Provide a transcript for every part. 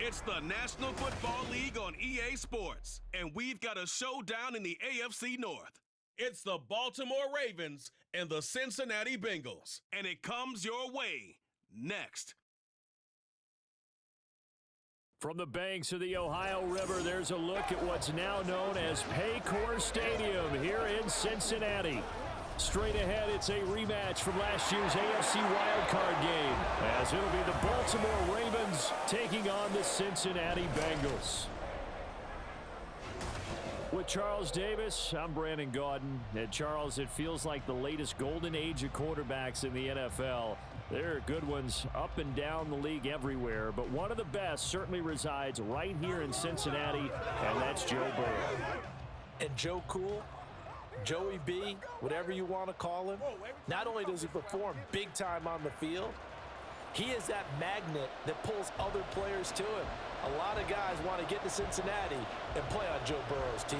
It's the National Football League on EA Sports, and we've got a showdown in the AFC North. It's the Baltimore Ravens and the Cincinnati Bengals, and it comes your way next. From the banks of the Ohio River, there's a look at what's now known as Paycor Stadium here in Cincinnati. Straight ahead, it's a rematch from last year's AFC wildcard game, as it'll be the Baltimore Ravens taking on the Cincinnati Bengals. With Charles Davis, I'm Brandon Gaudin. And Charles, it feels like the latest golden age of quarterbacks in the NFL. There are good ones up and down the league everywhere, but one of the best certainly resides right here in Cincinnati, and that's Joe Burrow. And Joe Cool, Joey B, whatever you want to call him, not only does he perform big time on the field, he is that magnet that pulls other players to him. A lot of guys want to get to Cincinnati and play on Joe Burrow's team.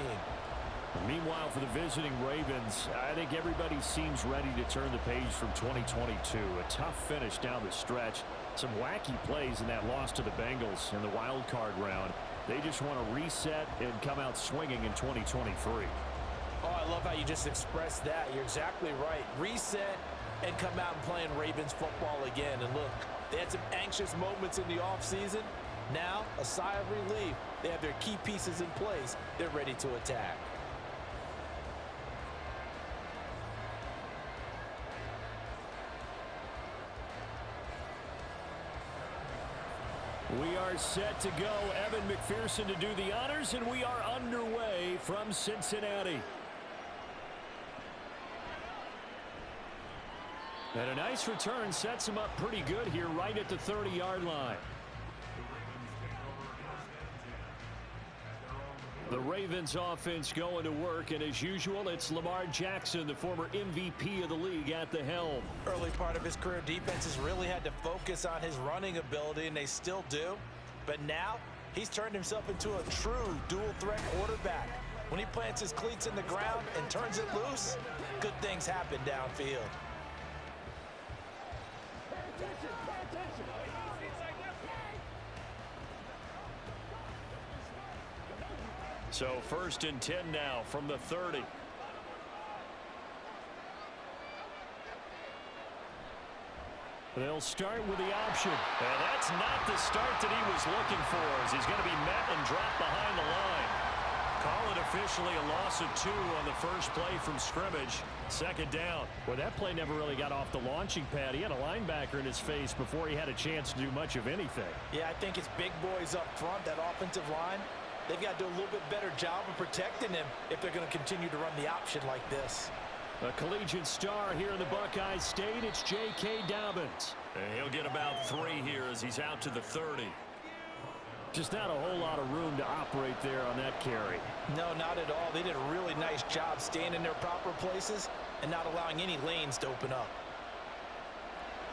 Meanwhile, for the visiting Ravens, I think everybody seems ready to turn the page from 2022. A tough finish down the stretch. Some wacky plays in that loss to the Bengals in the wild card round. They just want to reset and come out swinging in 2023. Oh, I love how you just expressed that. You're exactly right. Reset and come out and playing Ravens football again. And look, they had some anxious moments in the offseason. Now, a sigh of relief. They have their key pieces in place. They're ready to attack. We are set to go. Evan McPherson to do the honors, and we are underway from Cincinnati. And a nice return sets him up pretty good here right at the 30-yard line. The Ravens offense going to work, and as usual, it's Lamar Jackson, the former MVP of the league, at the helm. Early part of his career, defenses really had to focus on his running ability, and they still do. But now, he's turned himself into a true dual-threat quarterback. When he plants his cleats in the ground and turns it loose, good things happen downfield. So 1st and 10 now from the 30. They'll start with the option. And that's not the start that he was looking for, as he's going to be met and dropped behind the line. Call it officially a loss of 2 on the first play from scrimmage. 2nd down. Well, that play never really got off the launching pad. He had a linebacker in his face before he had a chance to do much of anything. Yeah, I think it's big boys up front, that offensive line. They've got to do a little bit better job of protecting him if they're going to continue to run the option like this. A collegiate star here in the Buckeye State, it's J.K. Dobbins. And he'll get about 3 here as he's out to the 30. Just not a whole lot of room to operate there on that carry. No, not at all. They did a really nice job staying in their proper places and not allowing any lanes to open up.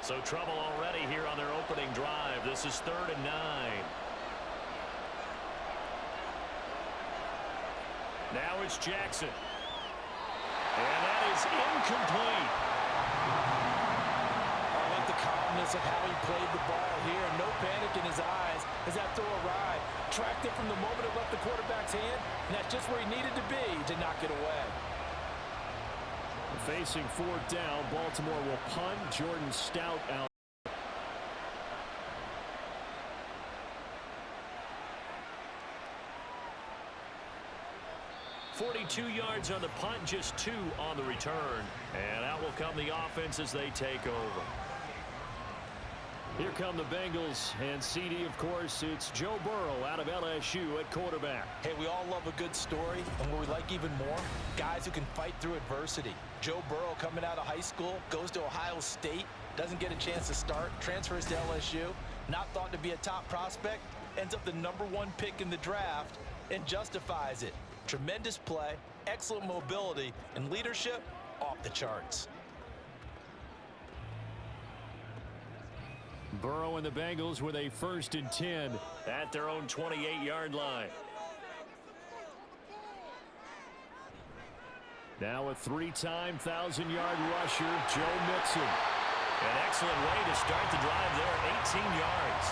So trouble already here on their opening drive. This is 3rd and 9. Now it's Jackson. And that is incomplete. I like the calmness of how he played the ball here. No panic in his eyes as that throw arrived. Tracked it from the moment it left the quarterback's hand, and that's just where he needed to be to knock it away. Facing 4th down, Baltimore will punt. Jordan Stout out. 42 yards on the punt, just 2 on the return. And out will come the offense as they take over. Here come the Bengals, and CD, of course, it's Joe Burrow out of LSU at quarterback. Hey, we all love a good story, and what we like even more, guys who can fight through adversity. Joe Burrow coming out of high school, goes to Ohio State, doesn't get a chance to start, transfers to LSU, not thought to be a top prospect, ends up the #1 pick in the draft, and justifies it. Tremendous play, excellent mobility, and leadership off the charts. Burrow and the Bengals with a 1st and 10 at their own 28-yard line. Now a 3-time 1,000-yard rusher, Joe Mixon. An excellent way to start the drive there, 18 yards.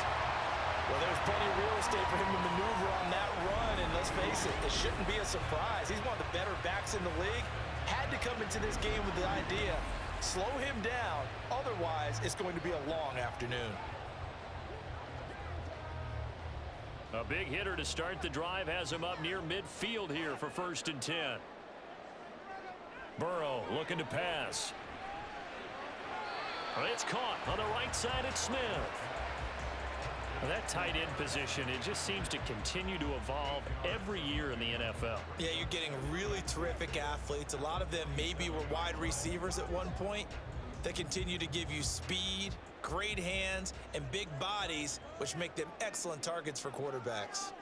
Well, there's plenty of real estate for him to maneuver on that run, and let's face it, it shouldn't be a surprise. He's one of the better backs in the league. Had to come into this game with the idea, slow him down, otherwise it's going to be a long afternoon. A big hitter to start the drive has him up near midfield here for 1st and 10. Burrow looking to pass. It's caught on the right side. It's Smith. Well, that tight end position, it just seems to continue to evolve every year in the NFL. Yeah, you're getting really terrific athletes. A lot of them maybe were wide receivers at one point. They continue to give you speed, great hands, and big bodies, which make them excellent targets for quarterbacks.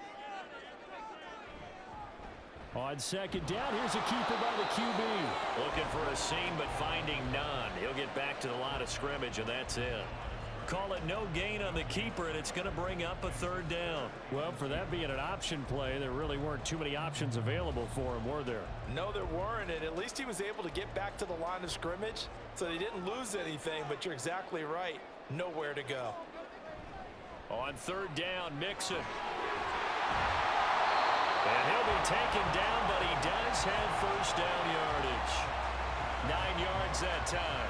On 2nd down, here's a keeper by the QB. Looking for a seam, but finding none. He'll get back to the line of scrimmage, and that's it. Call it no gain on the keeper, and it's going to bring up a 3rd down. Well, for that being an option play, there really weren't too many options available for him, were there? No, there weren't, and at least he was able to get back to the line of scrimmage, so they didn't lose anything, but you're exactly right. Nowhere to go. On 3rd down, Mixon. And he'll be taken down, but he does have 1st down yardage. 9 yards that time.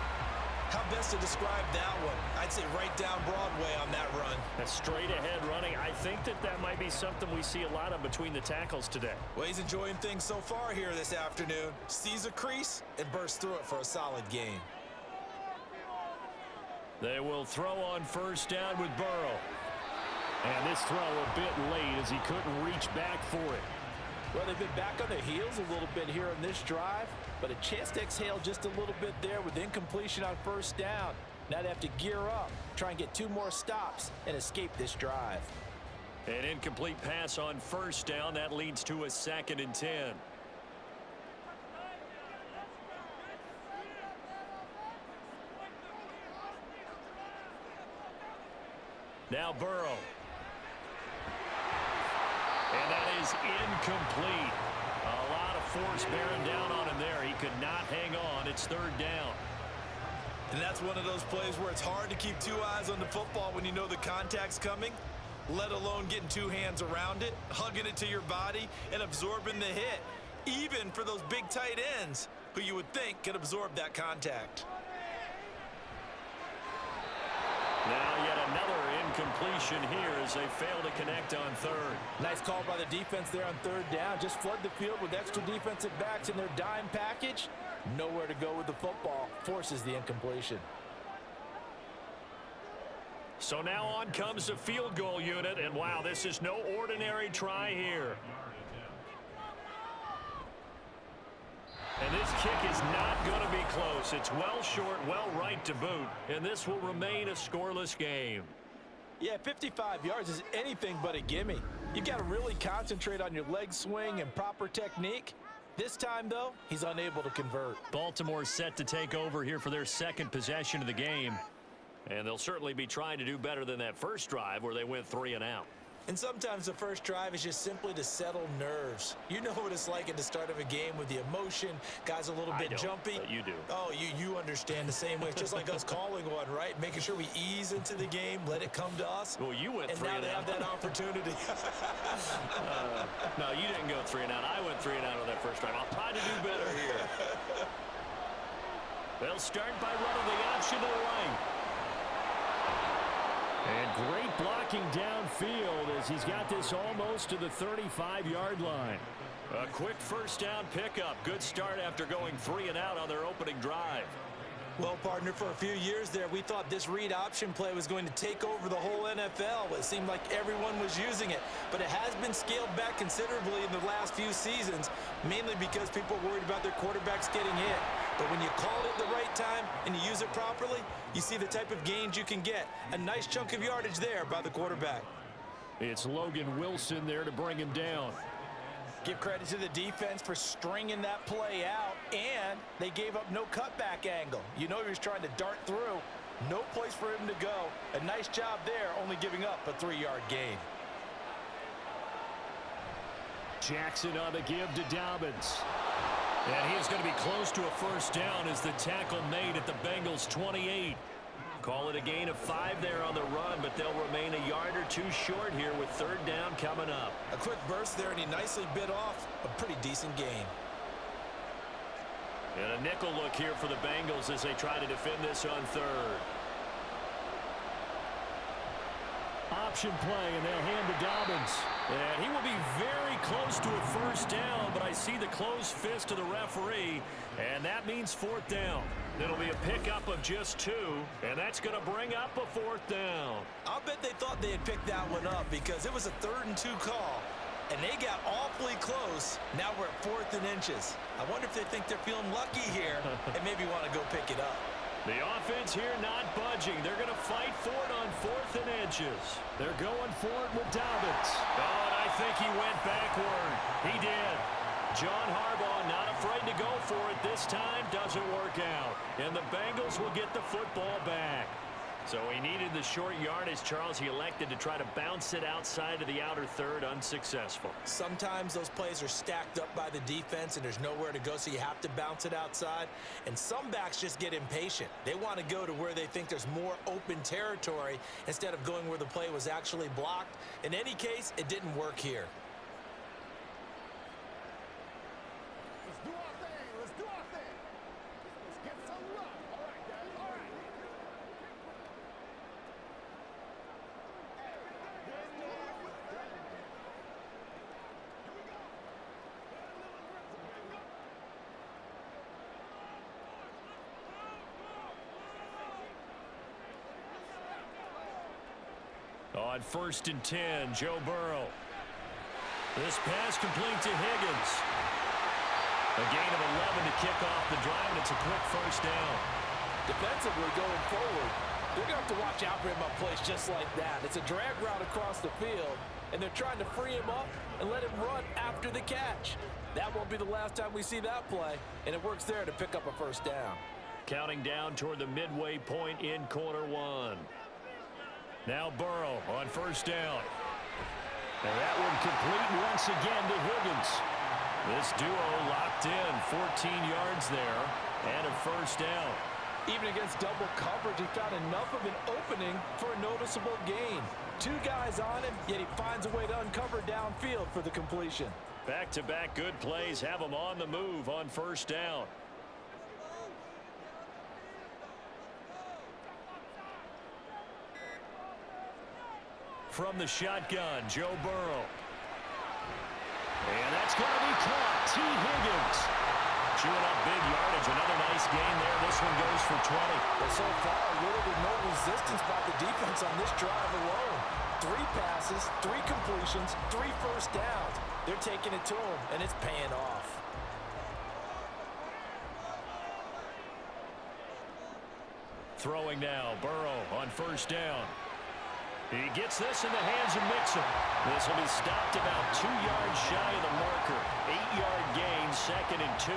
How best to describe that one? I'd say right down Broadway on that run. A straight ahead running. I think that might be something we see a lot of between the tackles today. Well, he's enjoying things so far here this afternoon. Sees a crease and bursts through it for a solid gain. They will throw on 1st down with Burrow. And this throw a bit late as he couldn't reach back for it. Well, they've been back on their heels a little bit here on this drive, but a chance to exhale just a little bit there with incompletion on 1st down. Now they have to gear up, try and get 2 more stops, and escape this drive. An incomplete pass on 1st down. That leads to a 2nd and 10. Now Burrow. And that is incomplete. A lot of force bearing down on him there. He could not hang on. It's 3rd down. And that's one of those plays where it's hard to keep 2 eyes on the football when you know the contact's coming, let alone getting 2 hands around it, hugging it to your body, and absorbing the hit, even for those big tight ends who you would think could absorb that contact. Now yet another incompletion here as they fail to connect on 3rd. Nice call by the defense there on 3rd down. Just flood the field with extra defensive backs in their dime package. Nowhere to go with the football. Forces the incompletion. So now on comes the field goal unit. And wow, this is no ordinary try here. And this kick is not going to be close. It's well short, well right to boot. And this will remain a scoreless game. Yeah, 55 yards is anything but a gimme. You got to really concentrate on your leg swing and proper technique. This time, though, he's unable to convert. Baltimore set to take over here for their 2nd possession of the game. And they'll certainly be trying to do better than that first drive where they went 3 and out. And sometimes the first drive is just simply to settle nerves. You know what it's like at the start of a game with the emotion. Guys a little bit jumpy. But you do. Oh, you understand the same way. It's just like us calling one, right? Making sure we ease into the game, let it come to us. Well, you went 3 and out. And now they have that opportunity. No, you didn't go 3 and out. I went 3 and out on that first drive. I'll try to do better here. They'll start by running the option to the right. And great blocking downfield as he's got this almost to the 35-yard line. A quick 1st down pickup. Good start after going 3 and out on their opening drive. Well, partner, for a few years there, we thought this read option play was going to take over the whole NFL. It seemed like everyone was using it, but it has been scaled back considerably in the last few seasons, mainly because people are worried about their quarterbacks getting hit. But when you call it at the right time and you use it properly, you see the type of gains you can get. A nice chunk of yardage there by the quarterback. It's Logan Wilson there to bring him down. Give credit to the defense for stringing that play out, and they gave up no cutback angle. You know he was trying to dart through. No place for him to go. A nice job there, only giving up a 3-yard gain. Jackson on the give to Dobbins. And he is going to be close to a 1st down as the tackle made at the Bengals 28. Call it a gain of 5 there on the run, but they'll remain a yard or two short here with 3rd down coming up. A quick burst there, and he nicely bit off a pretty decent gain. And a nickel look here for the Bengals as they try to defend this on 3rd. Option play, and they'll hand to Dobbins. And he will be very close to a 1st down, but I see the closed fist of the referee, and that means 4th down. It'll be a pickup of just 2, and that's going to bring up a 4th down. I'll bet they thought they had picked that one up because it was a 3rd and 2 call, and they got awfully close. Now we're at 4th and inches. I wonder if they think they're feeling lucky here and maybe want to go pick it up. The offense here not budging. They're going to fight for it on 4th and inches. They're going for it with Dobbins. Oh, and I think he went backward. He did. John Harbaugh not afraid to go for it this time. Doesn't work out. And the Bengals will get the football back. So he needed the short yardage, Charles. He elected to try to bounce it outside of the outer 3rd, unsuccessful. Sometimes those plays are stacked up by the defense and there's nowhere to go, so you have to bounce it outside. And some backs just get impatient. They want to go to where they think there's more open territory instead of going where the play was actually blocked. In any case, it didn't work here. Let's do our thing. Let's do our thing. Let's get some love. All right, guys. All right. On 1st and 10, Joe Burrow. This pass complete to Higgins. A gain of 11 to kick off the drive, and it's a quick 1st down. Defensively going forward, they're going to have to watch out for him on plays just like that. It's a drag route across the field, and they're trying to free him up and let him run after the catch. That won't be the last time we see that play, and it works there to pick up a 1st down. Counting down toward the midway point in quarter 1. Now Burrow on 1st down. And that one complete once again to Higgins. This duo locked in, 14 yards there, and a 1st down. Even against double coverage, he found enough of an opening for a noticeable gain. 2 guys on him, yet he finds a way to uncover downfield for the completion. Back-to-back good plays have him on the move on 1st down. From the shotgun, Joe Burrow. And that's going to be caught. T. Higgins chewing up big yardage. Another nice gain there. This one goes for 20. But so far, little to no resistance by the defense on this drive alone. 3 passes, 3 completions, 3 1st downs. They're taking it to him, and it's paying off. Throwing now, Burrow on 1st down. He gets this in the hands of Mixon. This will be stopped about 2 yards shy of the marker. 8-yard gain, 2nd and 2.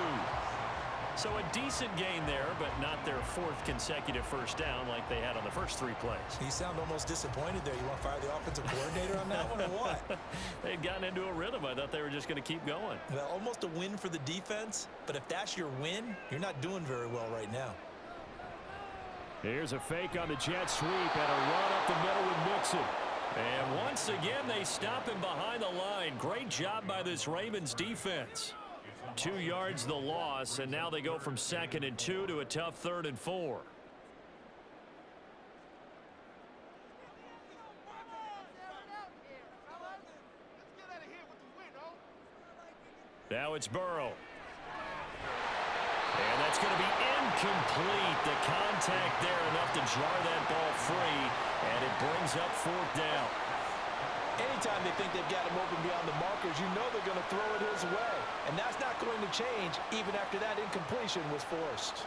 So a decent gain there, but not their 4th consecutive 1st down like they had on the first 3 plays. You sound almost disappointed there. You want to fire the offensive coordinator on that one or what? They'd gotten into a rhythm. I thought they were just going to keep going. Well, almost a win for the defense, but if that's your win, you're not doing very well right now. Here's a fake on the jet sweep and a run up the middle with Mixon. And once again, they stop him behind the line. Great job by this Ravens defense. 2 yards the loss, and now they go from 2nd and 2 to a tough 3rd and 4. Now it's Burrow. And that's going to be incomplete. The contact there enough to jar that ball free, and it brings up 4th down. Anytime they think they've got him open beyond the markers, you know they're going to throw it his way. And that's not going to change even after that incompletion was forced.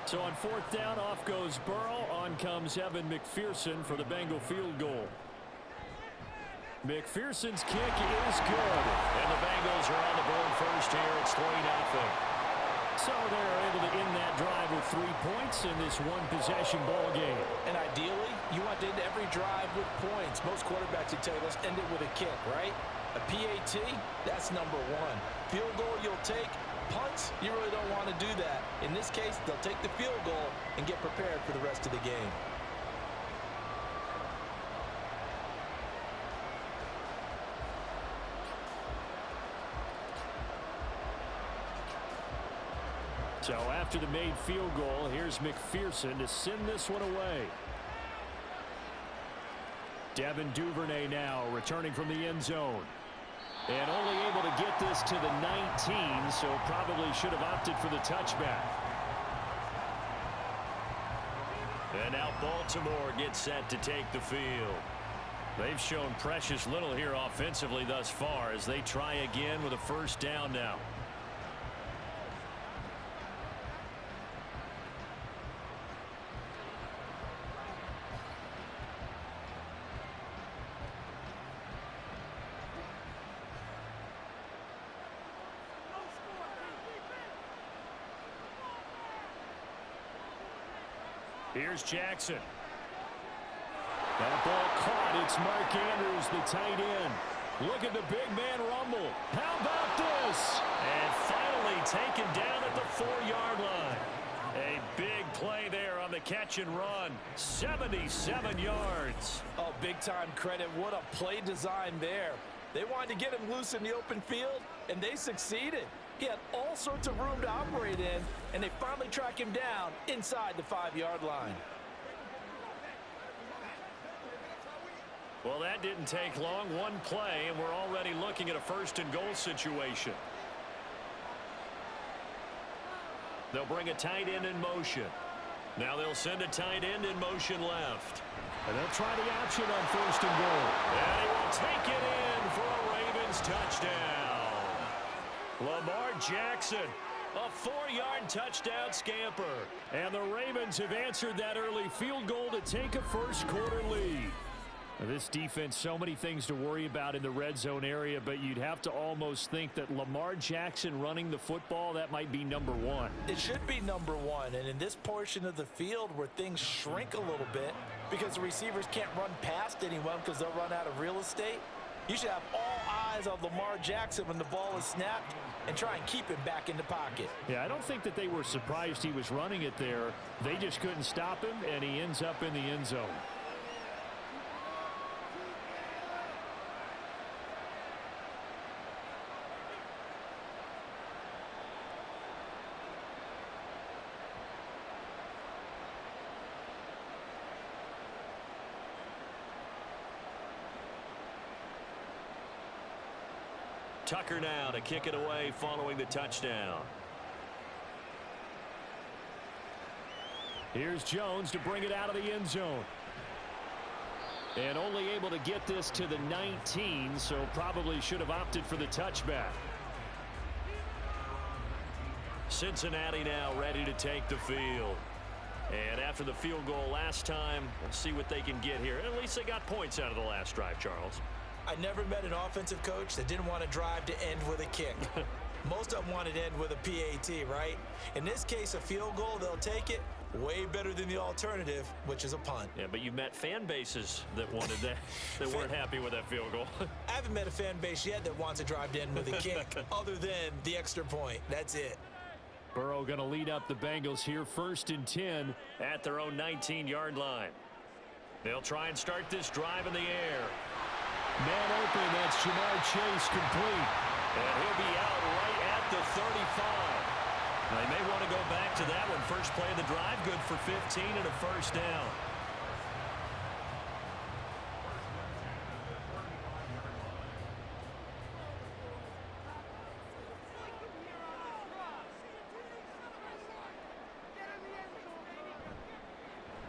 So on 4th down, off goes Burrow. On comes Evan McPherson for the Bengal field goal. McPherson's kick is good. And the Bengals are on the board first here. It's 3-0. So they're able to end that drive with 3 points in this one-possession ball game. And ideally, you want to end every drive with points. Most quarterbacks would tell you, let's end it with a kick, right? A PAT, that's number 1. Field goal you'll take. Punts, you really don't want to do that. In this case, they'll take the field goal and get prepared for the rest of the game. So after the made field goal, here's McPherson to send this one away. Devin Duvernay now returning from the end zone. And only able to get this to the 19, so probably should have opted for the touchback. And now Baltimore gets set to take the field. They've shown precious little here offensively thus far as they try again with a first down now. Here's Jackson. That ball caught. It's Mark Andrews, the tight end. Look at the big man rumble. How about this? And finally taken down at the 4-yard line. A big play there on the catch and run. 77 yards. Oh, big-time credit. What a play design there. They wanted to get him loose in the open field, and they succeeded. He had all sorts of room to operate in, and they finally track him down inside the 5-yard line. Well, that didn't take long. One play, and we're already looking at a first-and-goal situation. They'll bring a tight end in motion. Now they'll send a tight end in motion left. And they'll try the option on first and goal. And he will take it in for a Ravens touchdown. Lamar Jackson, a 4-yard touchdown scamper. And the Ravens have answered that early field goal to take a first-quarter lead. This defense, so many things to worry about in the red zone area, but you'd have to almost think that Lamar Jackson running the football, that might be number one. It should be number one, and in this portion of the field where things shrink a little bit because the receivers can't run past anyone because they'll run out of real estate, you should have all eyes on Lamar Jackson when the ball is snapped and try and keep him back in the pocket. Yeah, I don't think that they were surprised he was running it there. They just couldn't stop him, and he ends up in the end zone. Tucker now to kick it away following the touchdown. Here's Jones to bring it out of the end zone. And only able to get this to the 19, so probably should have opted for the touchback. Cincinnati now ready to take the field. And after the field goal last time, we'll see what they can get here. At least they got points out of the last drive, Charles. I never met an offensive coach that didn't want to drive to end with a kick. Most of them wanted to end with a PAT, right? In this case, a field goal, they'll take it. Way better than the alternative, which is a punt. Yeah, but you met fan bases that wanted that, that weren't happy with that field goal. I haven't met a fan base yet that wants to drive to end with a kick other than the extra point. That's it. Burrow going to lead up the Bengals here, 1st and 10 at their own 19-yard line. They'll try and start this drive in the air. Man open, that's Jamar Chase complete. And he'll be out right at the 35. They may want to go back to that one. First play of the drive, good for 15 and a first down.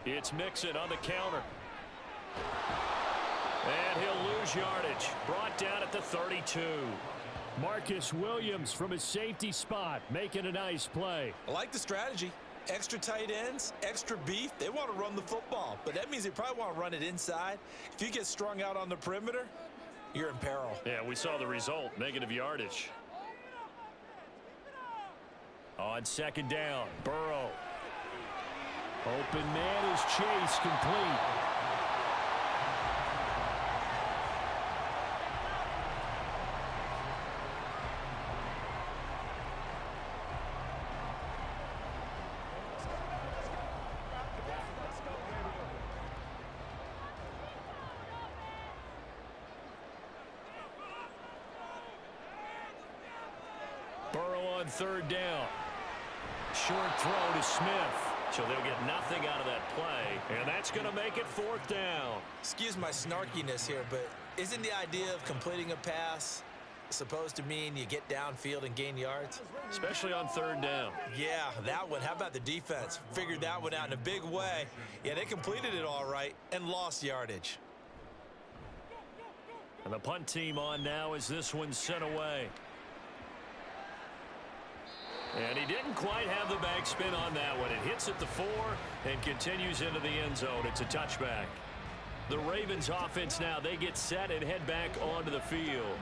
It's Mixon on the counter. And he'll lose yardage. Brought down at the 32. Marcus Williams from his safety spot making a nice play. I like the strategy. Extra tight ends, extra beef. They want to run the football, but that means they probably want to run it inside. If you get strung out on the perimeter, you're in peril. Yeah, we saw the result, negative yardage. On second down, Burrow. Open man is Chase, complete. Burrow on third down. short throw to Smith. So they'll get nothing out of that play, and that's going to make it 4th down. Excuse my snarkiness here, but isn't the idea of completing a pass supposed to mean you get downfield and gain yards? Especially on 3rd down. Yeah, that one. How about the defense? Figured that one out in a big way. Yeah, they completed it all right and lost yardage. And the punt team on now as this one's sent away. And he didn't quite have the backspin on that one. It hits at the 4 and continues into the end zone. It's a touchback. The Ravens offense now, they get set and head back onto the field.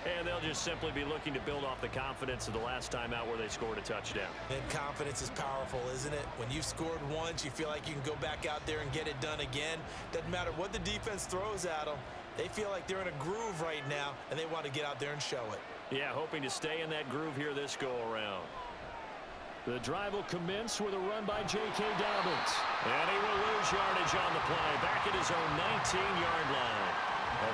And they'll just simply be looking to build off the confidence of the last time out where they scored a touchdown. And confidence is powerful, isn't it? When you've scored once, you feel like you can go back out there and get it done again. Doesn't matter what the defense throws at them. They feel like they're in a groove right now, and they want to get out there and show it. Yeah, hoping to stay in that groove here this go-around. The drive will commence with a run by J.K. Dobbins. And he will lose yardage on the play, back at his own 19-yard line.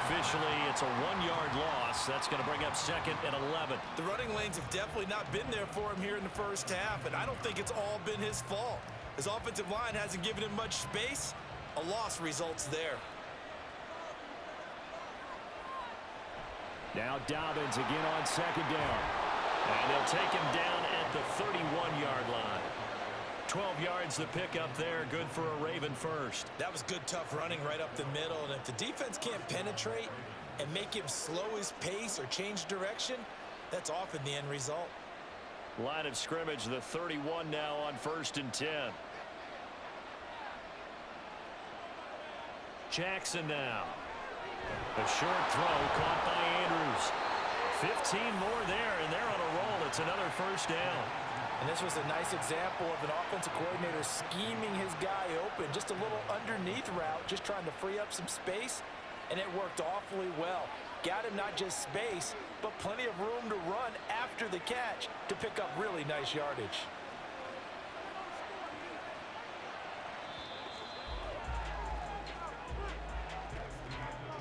Officially, it's a 1-yard loss. That's going to bring up 2nd and 11. The running lanes have definitely not been there for him here in the first half, and I don't think it's all been his fault. His offensive line hasn't given him much space. A loss results there. Now Dobbins again on 2nd down. And they'll take him down at the 31-yard line. 12 yards the pickup there, good for a Raven first. That was good, tough running right up the middle, and if the defense can't penetrate and make him slow his pace or change direction, that's often the end result. Line of scrimmage, the 31 now on 1st and 10. Jackson now. A short throw caught by Andrews. 15 more there, and they're on a roll. It's another 1st down. And this was a nice example of an offensive coordinator scheming his guy open. Just a little underneath route, just trying to free up some space, and it worked awfully well. Got him not just space, but plenty of room to run after the catch to pick up really nice yardage.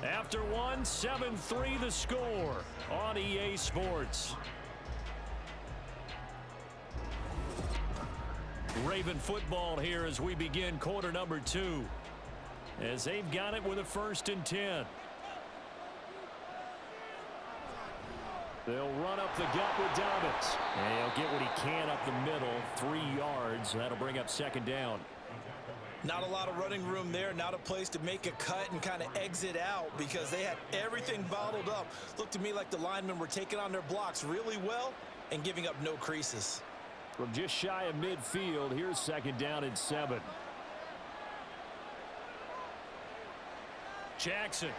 After one, 7-3 the score on EA Sports. Raven football here as we begin quarter number 2. As they've got it with a 1st and 10. They'll run up the gut with Dobbins. And he'll get what he can up the middle, 3 yards. That'll bring up 2nd down. Not a lot of running room there, not a place to make a cut and kind of exit out because they had everything bottled up. Looked to me like the linemen were taking on their blocks really well and giving up no creases. From just shy of midfield, here's 2nd down and 7. Jackson.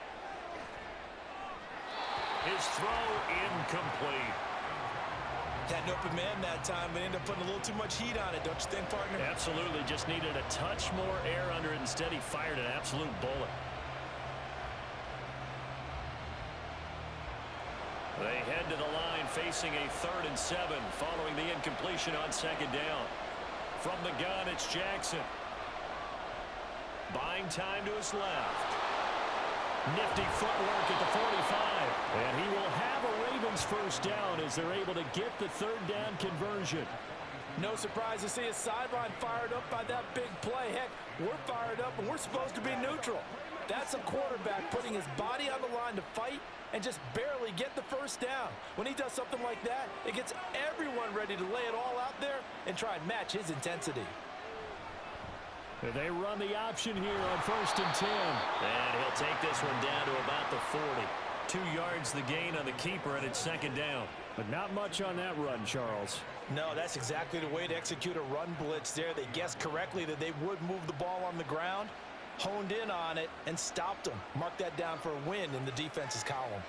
His throw incomplete. Had an open man that time, but ended up putting a little too much heat on it, don't you think, partner? Absolutely. Just needed a touch more air under it. Instead, he fired an absolute bullet. They head to the line facing a 3rd and 7 following the incompletion on 2nd down. From the gun, it's Jackson. Buying time to his left. Nifty footwork at the 45. And he will have a Ravens 1st down as they're able to get the 3rd down conversion. No surprise to see his sideline fired up by that big play. Heck, we're fired up and we're supposed to be neutral. That's a quarterback putting his body on the line to fight and just barely get the 1st down. When he does something like that, it gets everyone ready to lay it all out there and try and match his intensity. They run the option here on 1st and 10. And he'll take this one down to about the 40. 2 yards the gain on the keeper, and it's 2nd down. But not much on that run, Charles. No, that's exactly the way to execute a run blitz there. They guessed correctly that they would move the ball on the ground, honed in on it, and stopped them. Mark that down for a win in the defense's column.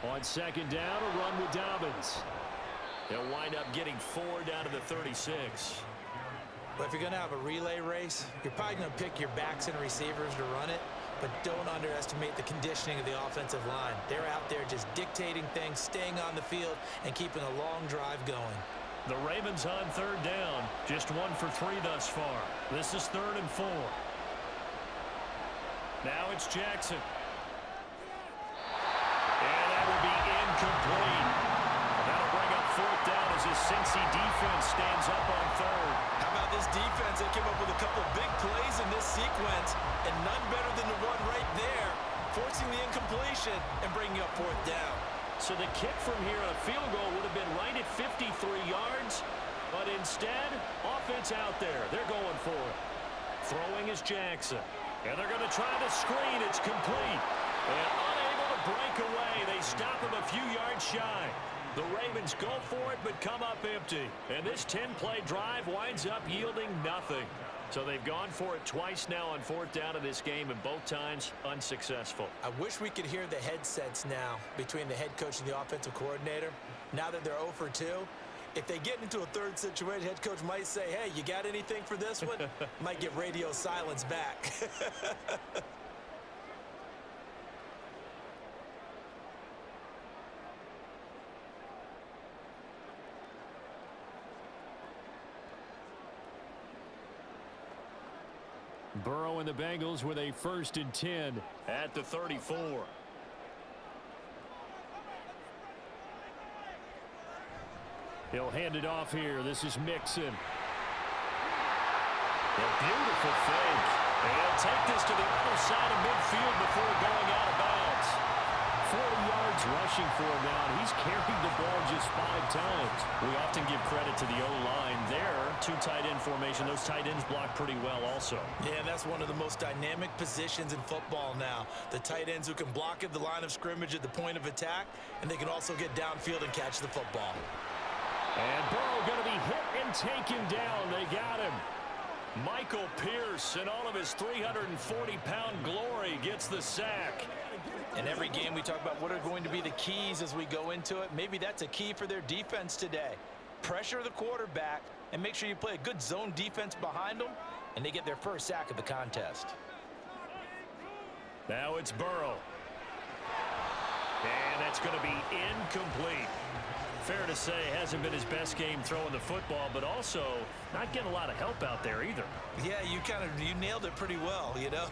On 2nd down, a run with Dobbins. They'll wind up getting 4 down to the 36. But if you're going to have a relay race, you're probably going to pick your backs and receivers to run it, but don't underestimate the conditioning of the offensive line. They're out there just dictating things, staying on the field, and keeping a long drive going. The Ravens on 3rd down, just 1 for 3 thus far. This is 3rd and 4. Now it's Jackson. And that will be incomplete. Cincy defense stands up on third. How about this defense? They came up with a couple big plays in this sequence, and none better than the one right there, forcing the incompletion and bringing up fourth down. So the kick from here on a field goal would have been right at 53 yards, but instead, offense out there. They're going for it. Throwing is Jackson, and they're going to try to screen. It's complete. And unable to break away. They stop him a few yards shy. The Ravens go for it, but come up empty. And this 10-play drive winds up yielding nothing. So they've gone for it twice now on fourth down in this game, and both times unsuccessful. I wish we could hear the headsets now between the head coach and the offensive coordinator. Now that they're 0 for 2, if they get into a third situation, head coach might say, hey, you got anything for this one? Might get radio silence back. Burrow and the Bengals with a 1st and 10 at the 34. He'll hand it off here. This is Mixon. A beautiful fake. And he'll take this to the other side of midfield before going out of bounds. 40 yards rushing for him now, and he's carried the ball just 5 times. We often give credit to the O-line there. 2 tight end formation. Those tight ends block pretty well also. Yeah, that's one of the most dynamic positions in football now. The tight ends who can block at the line of scrimmage at the point of attack, and they can also get downfield and catch the football. And Burrow going to be hit and taken down. They got him. Michael Pierce, in all of his 340-pound glory, gets the sack. In every game we talk about what are going to be the keys as we go into it. Maybe that's a key for their defense today. Pressure the quarterback and make sure you play a good zone defense behind them, and they get their first sack of the contest. Now it's Burrow. And that's going to be incomplete. Fair to say, hasn't been his best game throwing the football, but also not getting a lot of help out there either. Yeah, you nailed it pretty well, you know.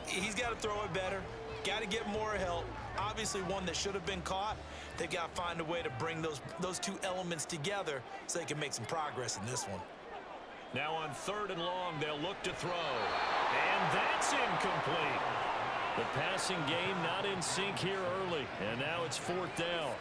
He's got to throw it better. Got to get more help. Obviously one that should have been caught. They got to find a way to bring those 2 elements together so they can make some progress in this one. Now on 3rd and long, they'll look to throw. And that's incomplete. The passing game not in sync here early. And now it's 4th down.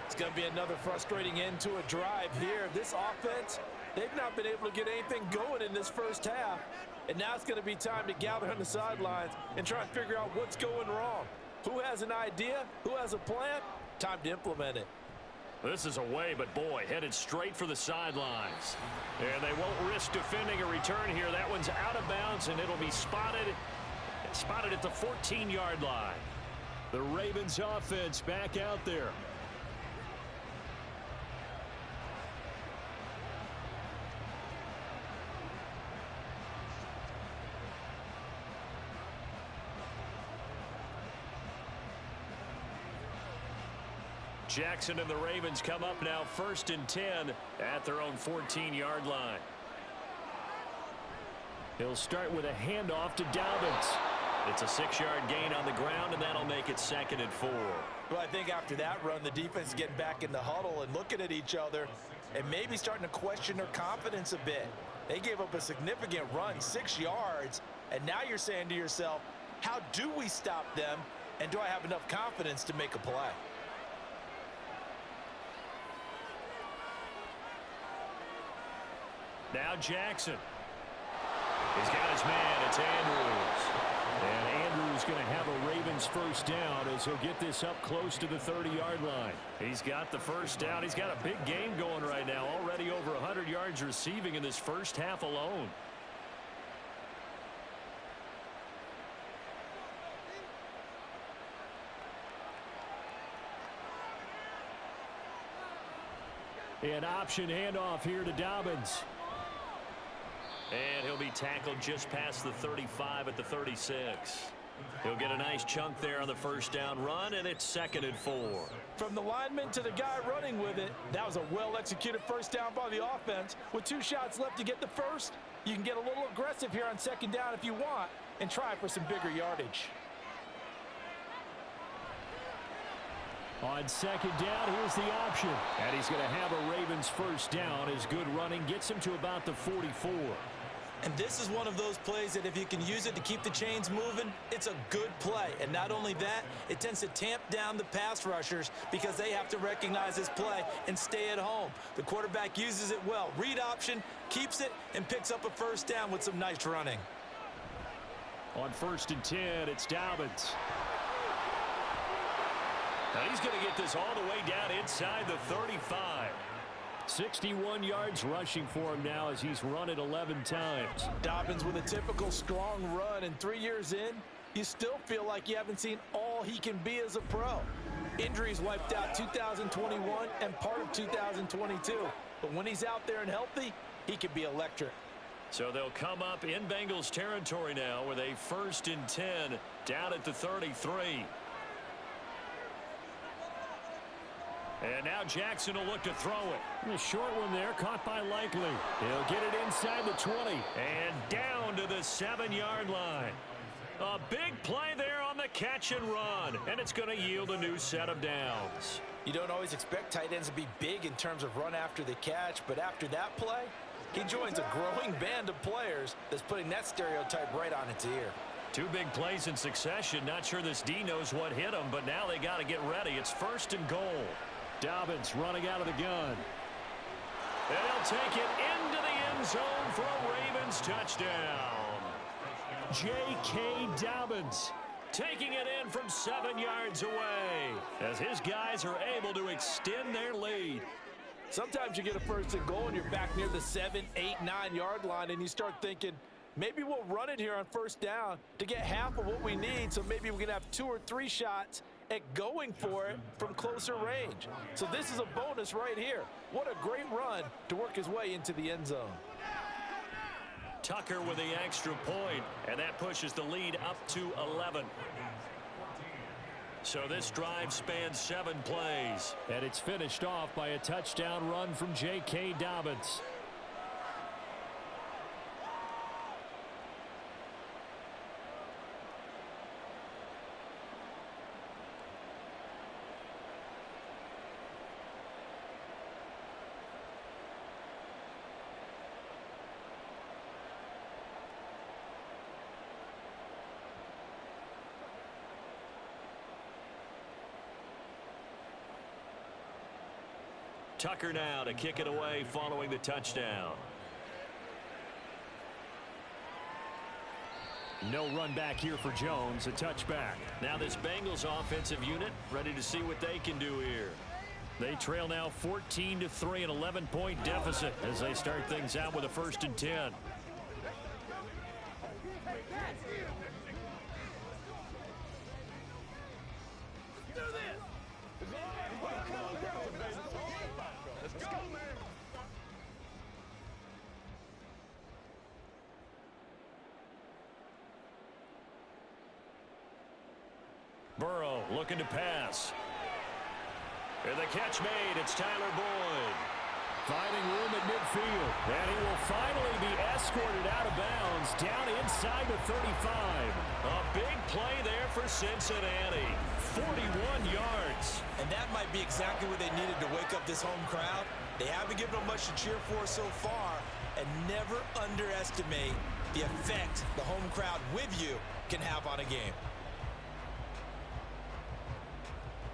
It's going to be another frustrating end to a drive here. This offense, they've not been able to get anything going in this first half. And now it's going to be time to gather on the sidelines and try and figure out what's going wrong. Who has an idea? Who has a plan? Time to implement it. This is away, but boy, headed straight for the sidelines. And they won't risk defending a return here. That one's out of bounds, and it'll be spotted at the 14-yard line. The Ravens offense back out there. Jackson and the Ravens come up now 1st and 10 at their own 14-yard line. He'll start with a handoff to Dobbins. It's a 6-yard gain on the ground, and that'll make it 2nd and 4. Well, I think after that run, the defense is getting back in the huddle and looking at each other and maybe starting to question their confidence a bit. They gave up a significant run, 6 yards, and now you're saying to yourself, how do we stop them, and do I have enough confidence to make a play? Now Jackson. He's got his man. It's Andrews. And Andrews going to have a Ravens first down as he'll get this up close to the 30-yard line. He's got the first down. He's got a big game going right now. Already over 100 yards receiving in this first half alone. An option handoff here to Dobbins. And he'll be tackled just past the 35 at the 36. He'll get a nice chunk there on the first down run, and it's 2nd and 4. From the lineman to the guy running with it, that was a well-executed first down by the offense. With 2 shots left to get the first, you can get a little aggressive here on 2nd down if you want and try for some bigger yardage. On second down, here's the option. And he's going to have a Ravens first down. His good running gets him to about the 44. And this is one of those plays that if you can use it to keep the chains moving, it's a good play. And not only that, it tends to tamp down the pass rushers because they have to recognize this play and stay at home. The quarterback uses it well. Read option, keeps it, and picks up a first down with some nice running. On 1st and 10, it's Dobbins. Now he's going to get this all the way down inside the 35. 61 yards rushing for him now as he's run it 11 times. Dobbins with a typical strong run, and 3 years in, you still feel like you haven't seen all he can be as a pro. Injuries wiped out 2021 and part of 2022. But when he's out there and healthy, he can be electric. So they'll come up in Bengals territory now with a 1st and 10 down at the 33. And now Jackson will look to throw it. A short one there, caught by Likely. He'll get it inside the 20. And down to the 7-yard line. A big play there on the catch and run. And it's going to yield a new set of downs. You don't always expect tight ends to be big in terms of run after the catch, but after that play, he joins a growing band of players that's putting that stereotype right on its ear. 2 big plays in succession. Not sure this D knows what hit him, but now they got to get ready. It's 1st and goal. Dobbins running out of the gun. And he'll take it into the end zone for a Ravens touchdown. J.K. Dobbins taking it in from 7 yards away as his guys are able to extend their lead. Sometimes you get a 1st and goal and you're back near the 7, 8, 9-yard line and you start thinking, maybe we'll run it here on 1st down to get half of what we need, so maybe we can have 2 or 3 shots at going for it from closer range. So this is a bonus right here. What a great run to work his way into the end zone. Tucker with the extra point, and that pushes the lead up to 11. So this drive spans 7 plays. And it's finished off by a touchdown run from J.K. Dobbins. Tucker now to kick it away following the touchdown. No run back here for Jones, a touchback. Now this Bengals offensive unit ready to see what they can do here. They trail now 14-3, an 11-point deficit as they start things out with a 1st and 10. Burrow looking to pass. And the catch made. It's Tyler Boyd. Finding room at midfield. And he will finally be escorted out of bounds down inside the 35. A big play there for Cincinnati. 41 yards. And that might be exactly what they needed to wake up this home crowd. They haven't given them much to cheer for so far. And never underestimate the effect the home crowd with you can have on a game.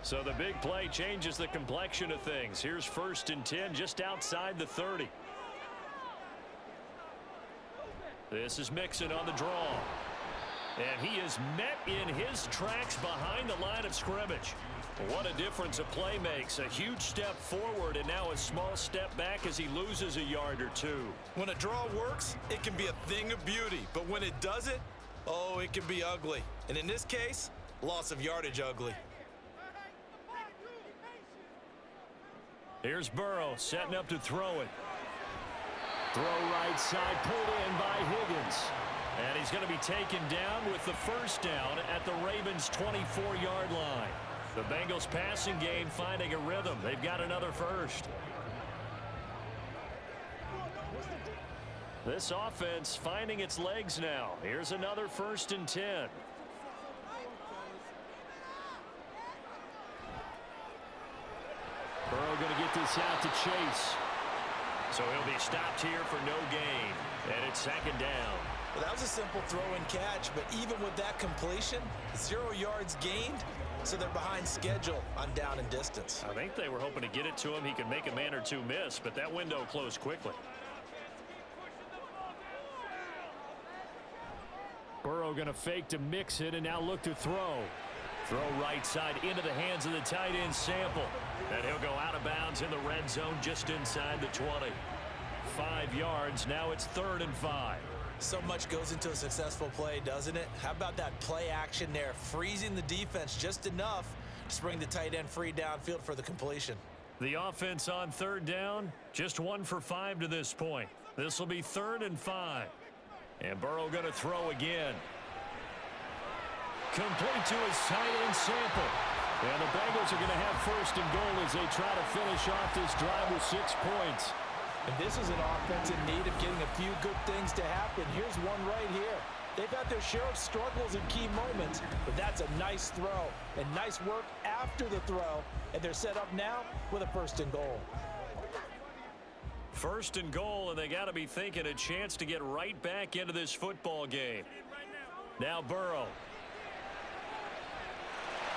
So the big play changes the complexion of things. Here's 1st and 10 just outside the 30. This is Mixon on the draw. And he is met in his tracks behind the line of scrimmage. What a difference a play makes. A huge step forward and now a small step back as he loses a yard or 2. When a draw works, it can be a thing of beauty. But when it doesn't, oh, it can be ugly. And in this case, loss of yardage ugly. Here's Burrow setting up to throw it. Throw right side, pulled in by Higgins. And he's going to be taken down with the 1st down at the Ravens' 24-yard line. The Bengals passing game finding a rhythm. They've got another 1st. This offense finding its legs now. Here's another 1st and 10. Burrow going to get this out to Chase. So he'll be stopped here for no gain. And it's second down. Well, that was a simple throw and catch, but even with that completion, 0 yards gained, so they're behind schedule on down and distance. I think they were hoping to get it to him. He could make a man or two miss, but that window closed quickly. Burrow going to fake to mix it and now look to throw. Throw right side into the hands of the tight end Sample. And he'll go out of bounds in the red zone just inside the 20. 5 yards. Now it's 3rd and 5. So much goes into a successful play, doesn't it? How about that play action there, freezing the defense just enough to bring the tight end free downfield for the completion. The offense on 3rd down, just 1 for 5 to this point. This will be 3rd and 5. And Burrow going to throw again. Complete to his tight end Sample. And the Bengals are going to have 1st and goal as they try to finish off this drive with 6 points. And this is an offense in need of getting a few good things to happen. Here's one right here. They've had their share of struggles in key moments, but that's a nice throw and nice work after the throw. And they're set up now with a 1st and goal. 1st and goal, and they got to be thinking a chance to get right back into this football game. Now Burrow.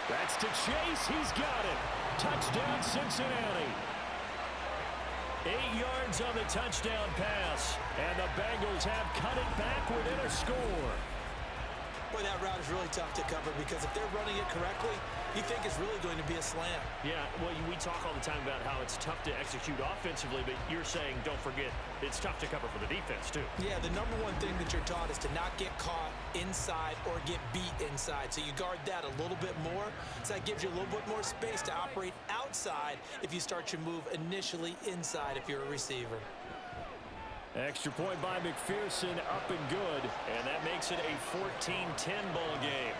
That's to Chase. He's got it. Touchdown, Cincinnati. 8 yards on the touchdown pass. And the Bengals have cut it back within a score. Boy, that route is really tough to cover because if they're running it correctly, you think it's really going to be a slam. Yeah, well, we talk all the time about how it's tough to execute offensively, but you're saying, don't forget, it's tough to cover for the defense, too. Yeah, the number one thing that you're taught is to not get caught inside or get beat inside. So you guard that a little bit more. So that gives you a little bit more space to operate outside if you start your move initially inside if you're a receiver. Extra point by McPherson, up and good. And that makes it a 14-10 ball game.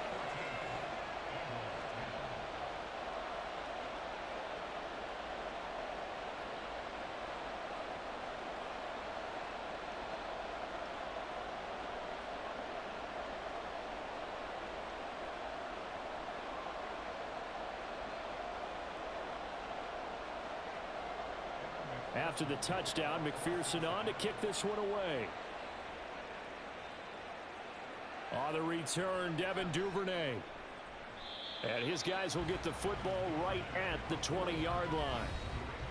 After the touchdown, McPherson on to kick this one away. On the return, Devin Duvernay. And his guys will get the football right at the 20-yard line.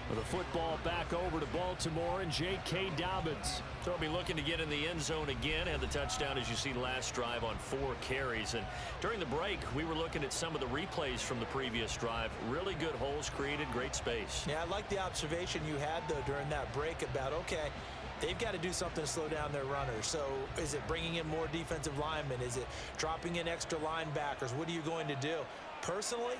With the football back over to Baltimore and J.K. Dobbins. They'll be looking to get in the end zone again. Had the touchdown, as you see, last drive on 4 carries. And during the break, we were looking at some of the replays from the previous drive. Really good holes created, great space. Yeah, I like the observation you had, though, during that break about, okay, they've got to do something to slow down their runners. So is it bringing in more defensive linemen? Is it dropping in extra linebackers? What are you going to do? Personally,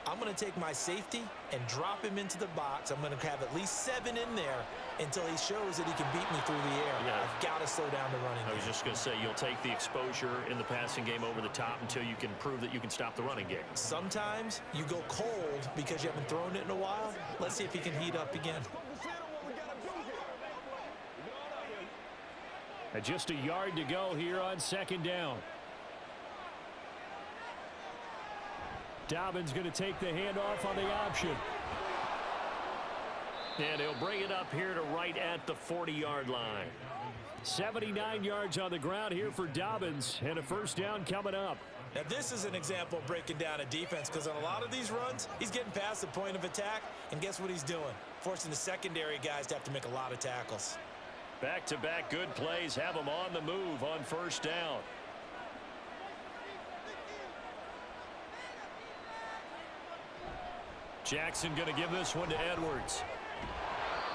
I'm going to take my safety and drop him into the box. I'm going to have at least 7 in there until he shows that he can beat me through the air. Yeah. I've got to slow down the running game. I was just going to say, you'll take the exposure in the passing game over the top until you can prove that you can stop the running game. Sometimes you go cold because you haven't thrown it in a while. Let's see if he can heat up again. And just a yard to go here on 2nd down. Dobbins going to take the handoff on the option. And he'll bring it up here to right at the 40-yard line. 79 yards on the ground here for Dobbins, and a 1st down coming up. Now, this is an example of breaking down a defense because on a lot of these runs, he's getting past the point of attack, and guess what he's doing? Forcing the secondary guys to have to make a lot of tackles. Back-to-back good plays have them on the move on 1st down. Jackson going to give this one to Edwards.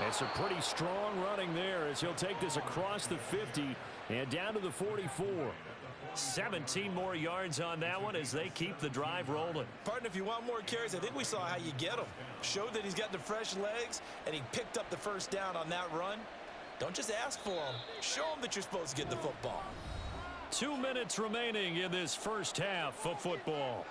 And some pretty strong running there as he'll take this across the 50 and down to the 44. 17 more yards on that one as they keep the drive rolling. Partner, if you want more carries, I think we saw how you get them. Showed that he's got the fresh legs, and he picked up the 1st down on that run. Don't just ask for them. Show them that you're supposed to get the football. 2 minutes remaining in this 1st half of football.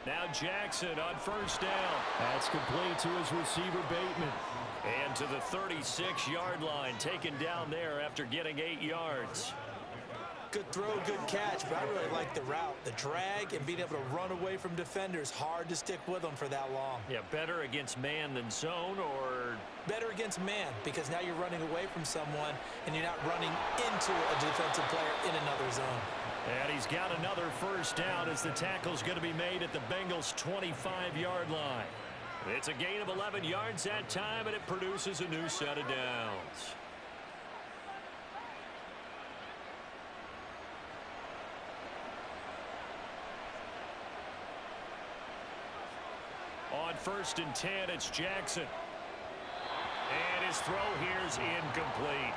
Now Jackson on first down. That's complete to his receiver, Bateman. And to the 36-yard line, taken down there after getting 8 yards. Good throw, good catch, but I really like the route. The drag and being able to run away from defenders. Hard to stick with them for that long. Yeah, better against man than zone, or? Better against man, because now you're running away from someone and you're not running into a defensive player in another zone. And he's got another first down as the tackle's going to be made at the Bengals' 25-yard line. It's a gain of 11 yards that time, and it produces a new set of downs. On 1st and 10, it's Jackson. And his throw here's incomplete.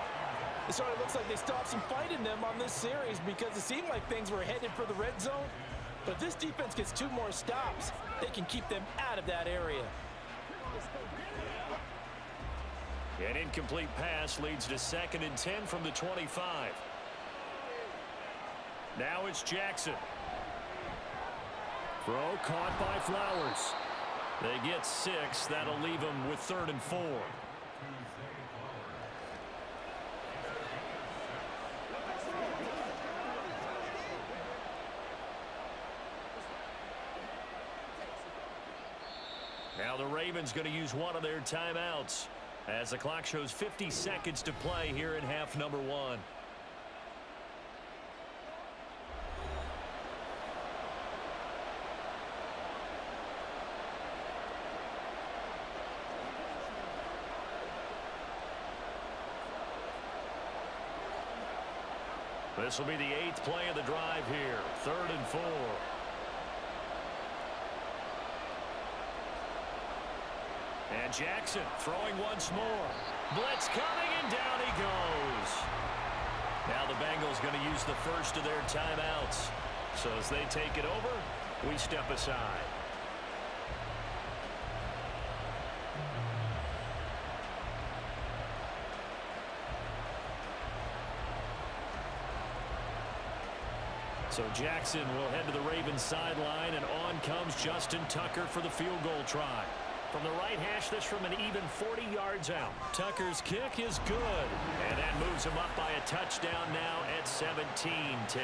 It sort of looks like they stopped some fight in them on this series because it seemed like things were headed for the red zone. But this defense gets 2 more stops. They can keep them out of that area. An incomplete pass leads to 2nd and 10 from the 25. Now it's Jackson. Throw caught by Flowers. They get 6. That'll leave them with 3rd and 4. Now the Ravens going to use one of their timeouts as the clock shows 50 seconds to play here in half number 1. This will be the 8th play of the drive here. 3rd and 4. And Jackson throwing once more. Blitz coming, and down he goes. Now the Bengals going to use the first of their timeouts. So as they take it over, we step aside. So Jackson will head to the Ravens sideline, and on comes Justin Tucker for the field goal try. From the right hash, this from an even 40 yards out. Tucker's kick is good, and that moves him up by a touchdown now at 17-10.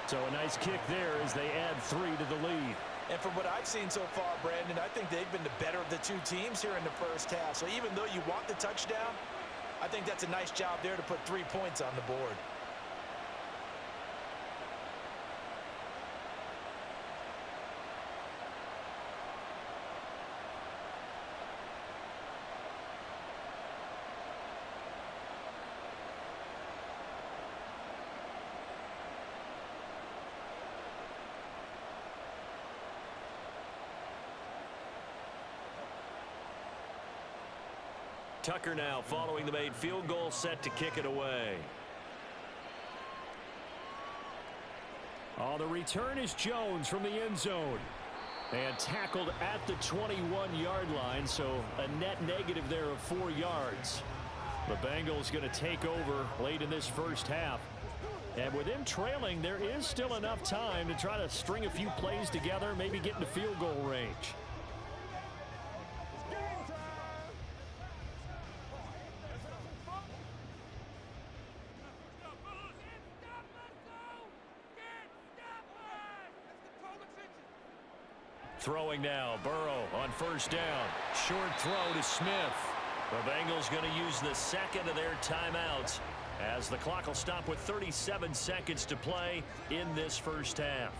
So a nice kick there as they add 3 to the lead. And from what I've seen so far, Brandon, I think they've been the better of the 2 teams here in the first half. So even though you want the touchdown, I think that's a nice job there to put 3 points on the board. Tucker now following the made field goal, set to kick it away. Oh, the return is Jones from the end zone. And tackled at the 21-yard line, so a net negative there of 4 yards. The Bengals going to take over late in this first half. And with them trailing, there is still enough time to try to string a few plays together, maybe get into field goal range. Throwing now, Burrow on first down. Short throw to Smith. The Bengals going to use the 2nd of their timeouts as the clock will stop with 37 seconds to play in this first half.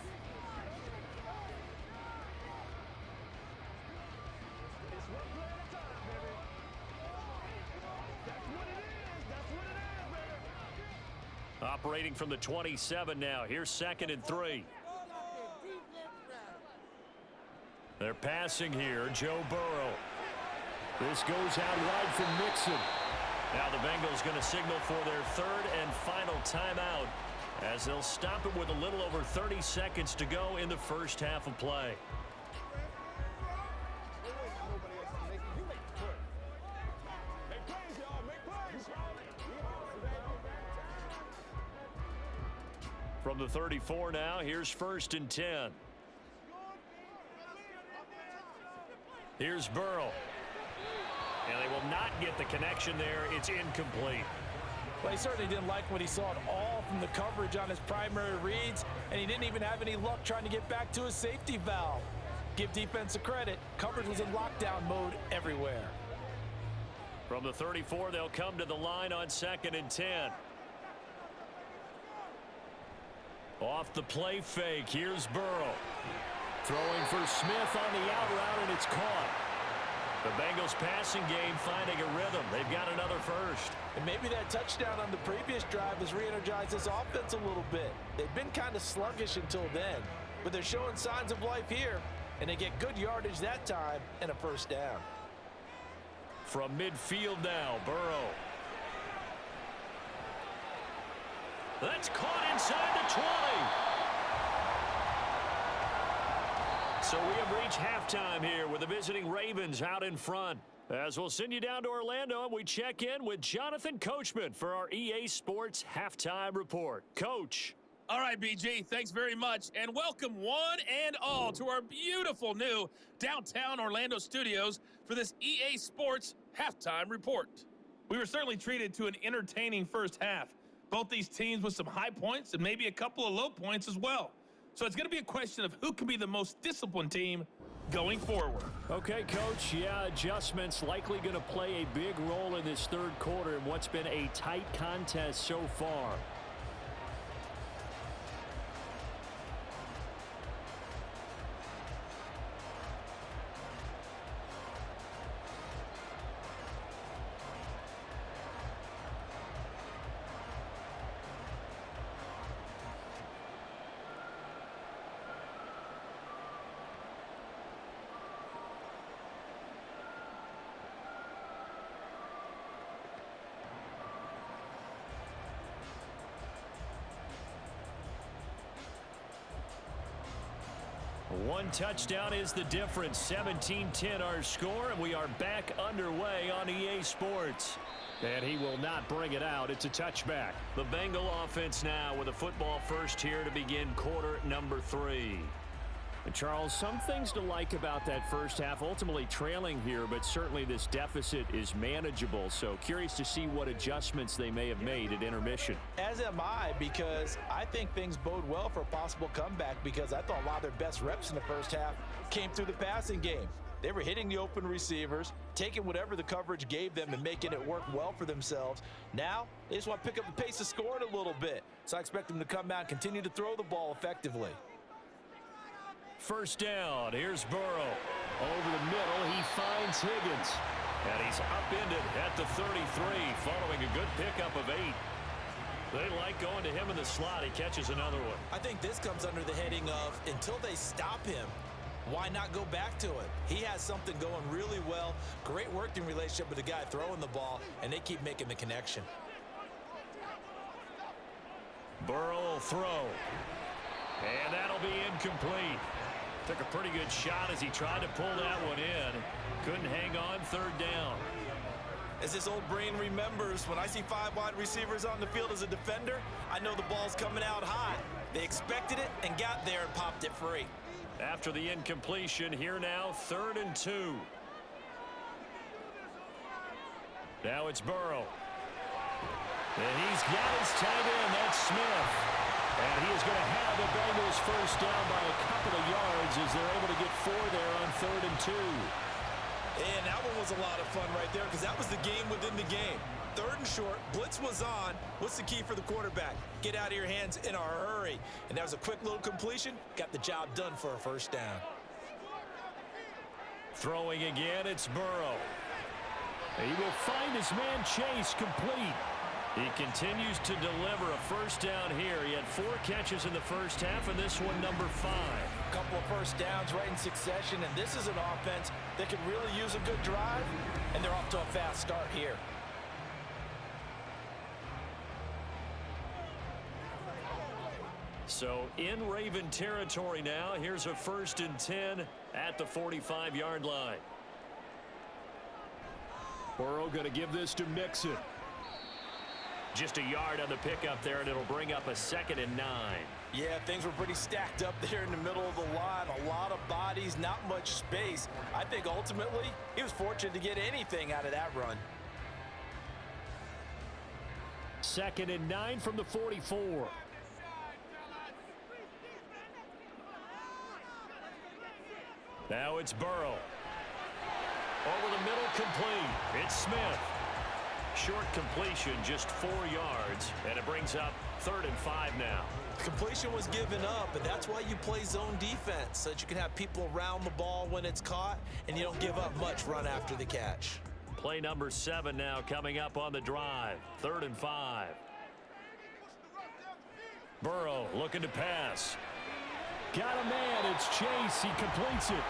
Operating from the 27 now. Here's 2nd and 3. They're passing here, Joe Burrow. This goes out wide from Mixon. Now the Bengals going to signal for their 3rd and final timeout as they'll stop it with a little over 30 seconds to go in the first half of play. From the 34 now, here's 1st and 10. Here's Burrow. And they will not get the connection there. It's incomplete. Well, he certainly didn't like what he saw at all from the coverage on his primary reads, and he didn't even have any luck trying to get back to his safety valve. Give defense a credit. Coverage was in lockdown mode everywhere. From the 34, they'll come to the line on 2nd and 10. Off the play fake, here's Burrow. Throwing for Smith on the out route, and it's caught. The Bengals passing game finding a rhythm. They've got another first. And maybe that touchdown on the previous drive has re-energized this offense a little bit. They've been kind of sluggish until then, but they're showing signs of life here, and they get good yardage that time and a first down. From midfield now, Burrow. That's caught inside the 20. So we have reached halftime here with the visiting Ravens out in front. As we'll send you down to Orlando, and we check in with Jonathan Coachman for our EA Sports Halftime Report. Coach. All right, BG, thanks very much, and welcome one and all to our beautiful new downtown Orlando studios for this EA Sports Halftime Report. We were certainly treated to an entertaining first half. Both these teams with some high points and maybe a couple of low points as well. So it's going to be a question of who can be the most disciplined team going forward. Okay, Coach, yeah, adjustments likely going to play a big role in this third quarter in what's been a tight contest so far. One touchdown is the difference. 17-10 our score, and we are back underway on EA Sports. And he will not bring it out. It's a touchback. The Bengal offense now with a football first here to begin quarter number 3. And Charles, some things to like about that first half. Ultimately trailing here, but certainly this deficit is manageable. So curious to see what adjustments they may have made at intermission. As am I, because I think things bode well for a possible comeback, because I thought a lot of their best reps in the first half came through the passing game. They were hitting the open receivers, taking whatever the coverage gave them and making it work well for themselves. Now, they just want to pick up the pace of scoring a little bit. So I expect them to come out and continue to throw the ball effectively. First down, here's Burrow. Over the middle, he finds Higgins. And he's upended at the 33, following a good pickup of 8. They like going to him in the slot. He catches another one. I think this comes under the heading of, until they stop him, why not go back to it? He has something going really well. Great working relationship with the guy throwing the ball, and they keep making the connection. Burrow will throw. And that'll be incomplete. Took a pretty good shot as he tried to pull that one in. Couldn't hang on, third down. As this old brain remembers, when I see 5 wide receivers on the field as a defender, I know the ball's coming out high. They expected it and got there and popped it free. After the incompletion, here now, 3rd and 2. Now it's Burrow. And he's got his tight end, that's Smith. And he is going to have the Bengals first down by a couple of yards as they're able to get 4 there on 3rd and 2. And that one was a lot of fun right there, because that was the game within the game. 3rd and short, blitz was on. What's the key for the quarterback? Get out of your hands in a hurry. And that was a quick little completion. Got the job done for a first down. Throwing again, it's Burrow. He will find his man Chase complete. He continues to deliver a first down here. He had 4 catches in the first half, and this one number 5. A couple of first downs right in succession, and this is an offense that could really use a good drive, and they're off to a fast start here. So in Raven territory now. Here's a 1st and 10 at the 45-yard line. Burrow going to give this to Mixon. Just a yard on the pickup there, and it'll bring up a 2nd and 9. Yeah, things were pretty stacked up there in the middle of the line. A lot of bodies, not much space. I think ultimately he was fortunate to get anything out of that run. 2nd and 9 from the 44. Now it's Burrow. Over the middle, complete. It's Smith. Short completion, just 4 yards, and it brings up 3rd and 5 now. Completion was given up, and that's why you play zone defense, so that you can have people around the ball when it's caught, and you don't give up much run after the catch. Play number 7 now coming up on the drive. 3rd and 5. Burrow looking to pass. Got a man. It's Chase. He completes it.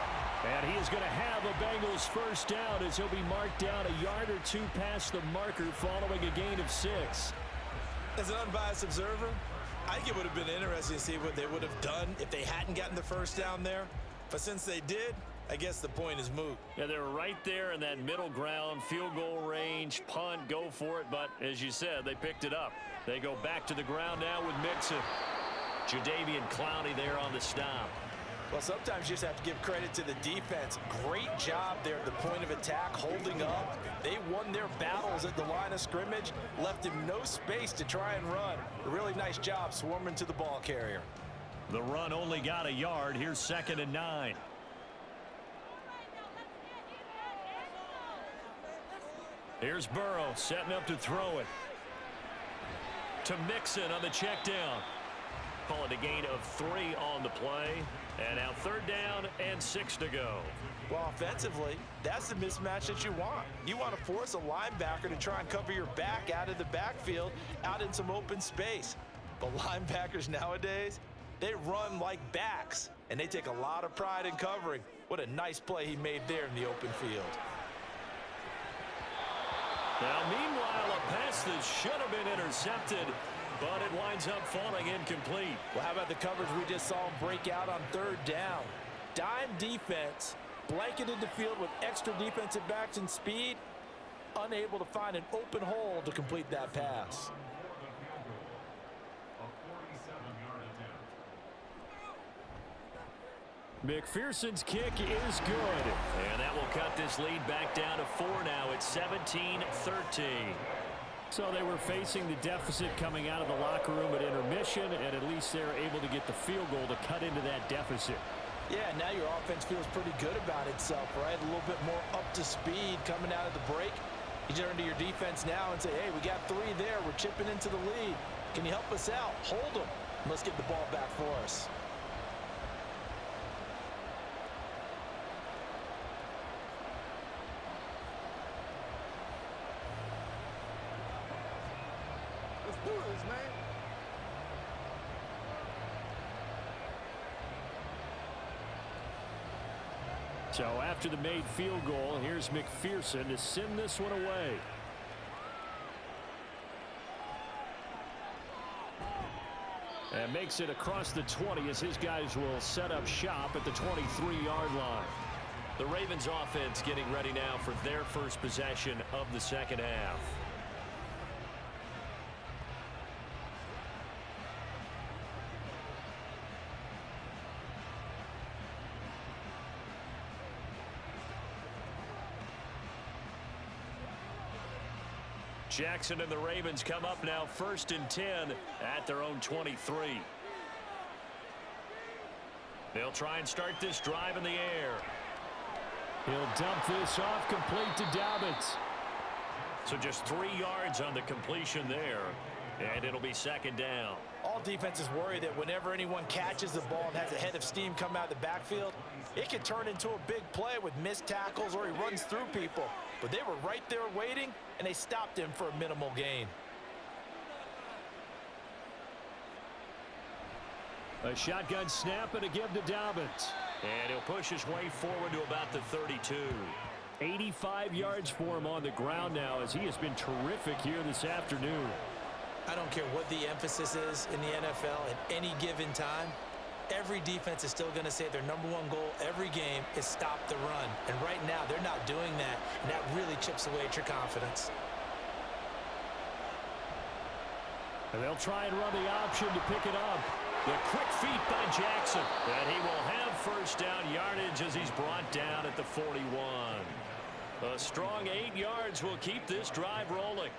And he is going to have a Bengals first down as he'll be marked down a yard or 2 past the marker following a gain of 6. As an unbiased observer, I think it would have been interesting to see what they would have done if they hadn't gotten the first down there. But since they did, I guess the point is moot. Yeah, they were right there in that middle ground, field goal range, punt, go for it. But as you said, they picked it up. They go back to the ground now with Mixon. Jadeveon Clowney there on the stop. Well, sometimes you just have to give credit to the defense. Great job there at the point of attack, holding up. They won their battles at the line of scrimmage, left him no space to try and run. A really nice job swarming to the ball carrier. The run only got a yard. Here's 2nd and 9. Here's Burrow setting up to throw it. To Mixon on the check down. Call it a gain of 3 on the play. And now 3rd down and 6 to go. Well, offensively, that's the mismatch that you want. You want to force a linebacker to try and cover your back out of the backfield, out in some open space. But linebackers nowadays, they run like backs, and they take a lot of pride in covering. What a nice play he made there in the open field. Now, meanwhile, a pass that should have been intercepted, but it winds up falling incomplete. Well, how about the coverage we just saw him break out on 3rd down? Dime defense, blanketed the field with extra defensive backs and speed, unable to find an open hole to complete that pass. McPherson's kick is good. And that will cut this lead back down to 4 now. It's 17-13. So they were facing the deficit coming out of the locker room at intermission, and at least they're able to get the field goal to cut into that deficit. Yeah, now your offense feels pretty good about itself, right? A little bit more up to speed coming out of the break. You turn to your defense now and say, hey, we got 3 there. We're chipping into the lead. Can you help us out? Hold them. Let's get the ball back for us. Let's do this, man. So after the made field goal, here's McPherson to send this one away. And makes it across the 20 as his guys will set up shop at the 23-yard line. The Ravens offense getting ready now for their first possession of the second half. Jackson and the Ravens come up now 1st and 10 at their own 23. They'll try and start this drive in the air. He'll dump this off complete to Dobbins. So just 3 yards on the completion there, and it'll be 2nd down. All defenses worry that whenever anyone catches the ball and has a head of steam come out of the backfield, it can turn into a big play with missed tackles or he runs through people. But they were right there waiting, and they stopped him for a minimal gain. A shotgun snap and a give to Dobbins. And he'll push his way forward to about the 32. 85 yards for him on the ground now as he has been terrific here this afternoon. I don't care what the emphasis is in the NFL at any given time. Every defense is still going to say their #1 goal every game is stop the run. And right now, they're not doing that, and that really chips away at your confidence. And they'll try and run the option to pick it up. The quick feet by Jackson. And he will have first down yardage as he's brought down at the 41. A strong 8 yards will keep this drive rolling.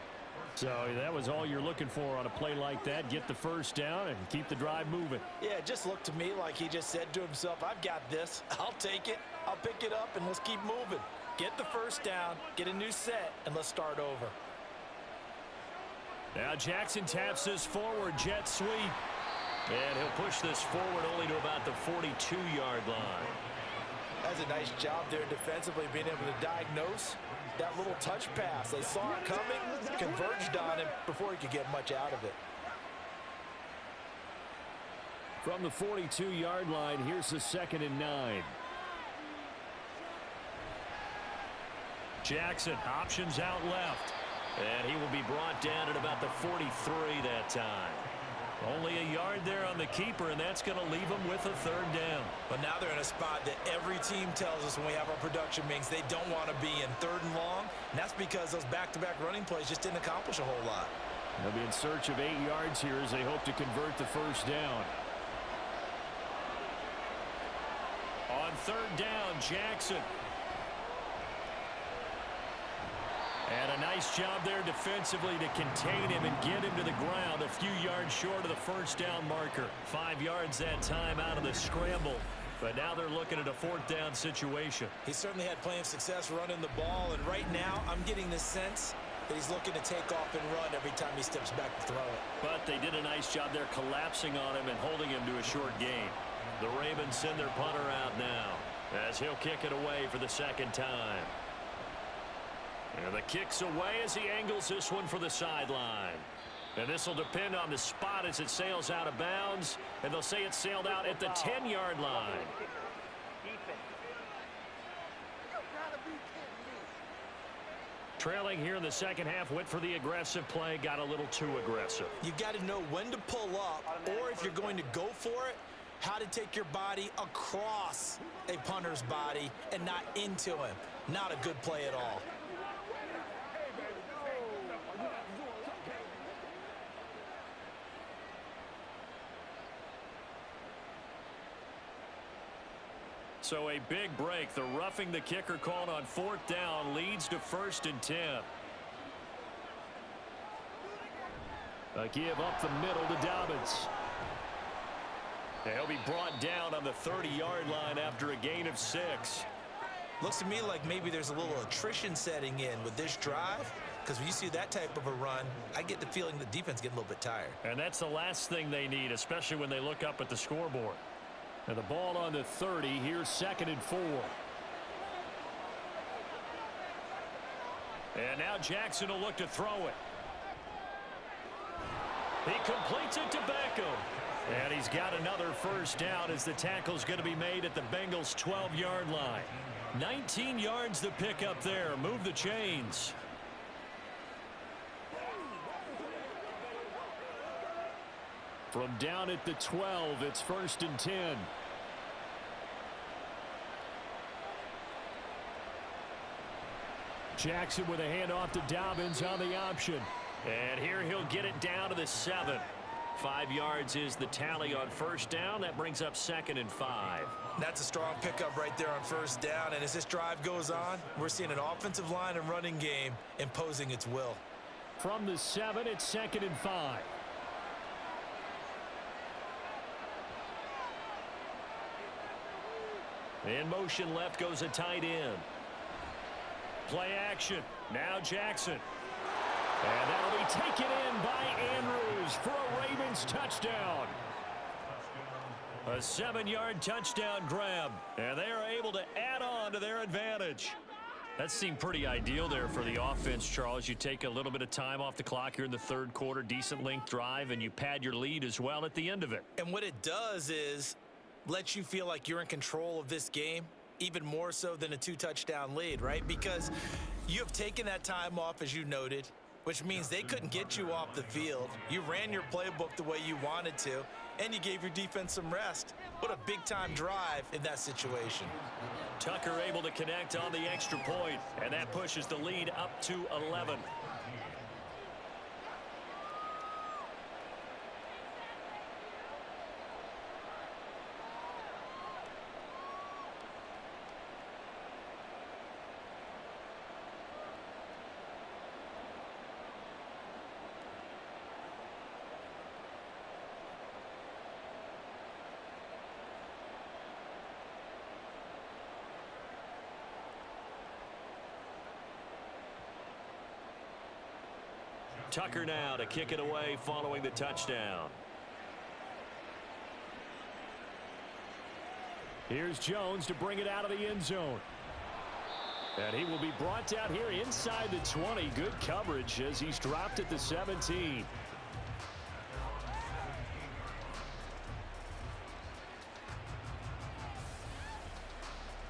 So that was all you're looking for on a play like that. Get the first down and keep the drive moving. Yeah, it just looked to me like he just said to himself, I've got this. I'll take it. I'll pick it up, and let's keep moving. Get the first down, get a new set, and let's start over. Now Jackson taps this forward jet sweep. And he'll push this forward only to about the 42-yard line. That's a nice job there defensively, being able to diagnose that little touch pass. They saw it coming, converged on him before he could get much out of it. From the 42-yard line, here's the 2nd and 9. Jackson options out left. And he will be brought down at about the 43 that time. Only a yard there on the keeper, and that's going to leave him with a 3rd down. But now they're in a spot that every team tells us when we have our production meetings they don't want to be in, 3rd and long. And that's because those back-to-back running plays just didn't accomplish a whole lot. They'll be in search of 8 yards here as they hope to convert the first down. On 3rd down, Jackson. And a nice job there defensively to contain him and get him to the ground a few yards short of the first down marker. 5 yards that time out of the scramble. But now they're looking at a 4th down situation. He certainly had plenty of success running the ball, and right now I'm getting the sense that he's looking to take off and run every time he steps back to throw it. But they did a nice job there collapsing on him and holding him to a short gain. The Ravens send their punter out now as he'll kick it away for the 2nd time. And the kick's away as he angles this one for the sideline. And this will depend on the spot as it sails out of bounds. And they'll say it sailed out at the 10-yard line. Trailing here in the second half, went for the aggressive play, got a little too aggressive. You've got to know when to pull up, or if you're going to go for it, how to take your body across a punter's body and not into him. Not a good play at all. So a big break. The roughing the kicker called on 4th down leads to 1st and 10. A give up the middle to Dobbins. He'll be brought down on the 30-yard line after a gain of 6. Looks to me like maybe there's a little attrition setting in with this drive, because when you see that type of a run, I get the feeling the defense getting a little bit tired. And that's the last thing they need, especially when they look up at the scoreboard. And the ball on the 30. Here's 2nd and 4. And now Jackson will look to throw it. He completes it to Beckham. And he's got another first down as the tackle's going to be made at the Bengals' 12-yard line. 19 yards to pick up there. Move the chains. From down at the 12, it's 1st and 10. Jackson with a handoff to Dobbins on the option. And here he'll get it down to the 7. 5 yards is the tally on first down. That brings up 2nd and 5. That's a strong pickup right there on first down. And as this drive goes on, we're seeing an offensive line and running game imposing its will. From the 7, it's 2nd and 5. In motion left goes a tight end. Play action. Now Jackson. And that'll be taken in by Andrews for a Ravens touchdown. A 7-yard touchdown grab. And they are able to add on to their advantage. That seemed pretty ideal there for the offense, Charles. You take a little bit of time off the clock here in the third quarter, decent length drive, and you pad your lead as well at the end of it. And what it does is let you feel like you're in control of this game, even more so than a 2-touchdown lead, right? Because you have taken that time off, as you noted, which means they couldn't get you off the field. You ran your playbook the way you wanted to, and you gave your defense some rest. What a big-time drive in that situation. Tucker able to connect on the extra point, and that pushes the lead up to 11. Tucker now to kick it away following the touchdown. Here's Jones to bring it out of the end zone. And he will be brought down here inside the 20. Good coverage as he's dropped at the 17.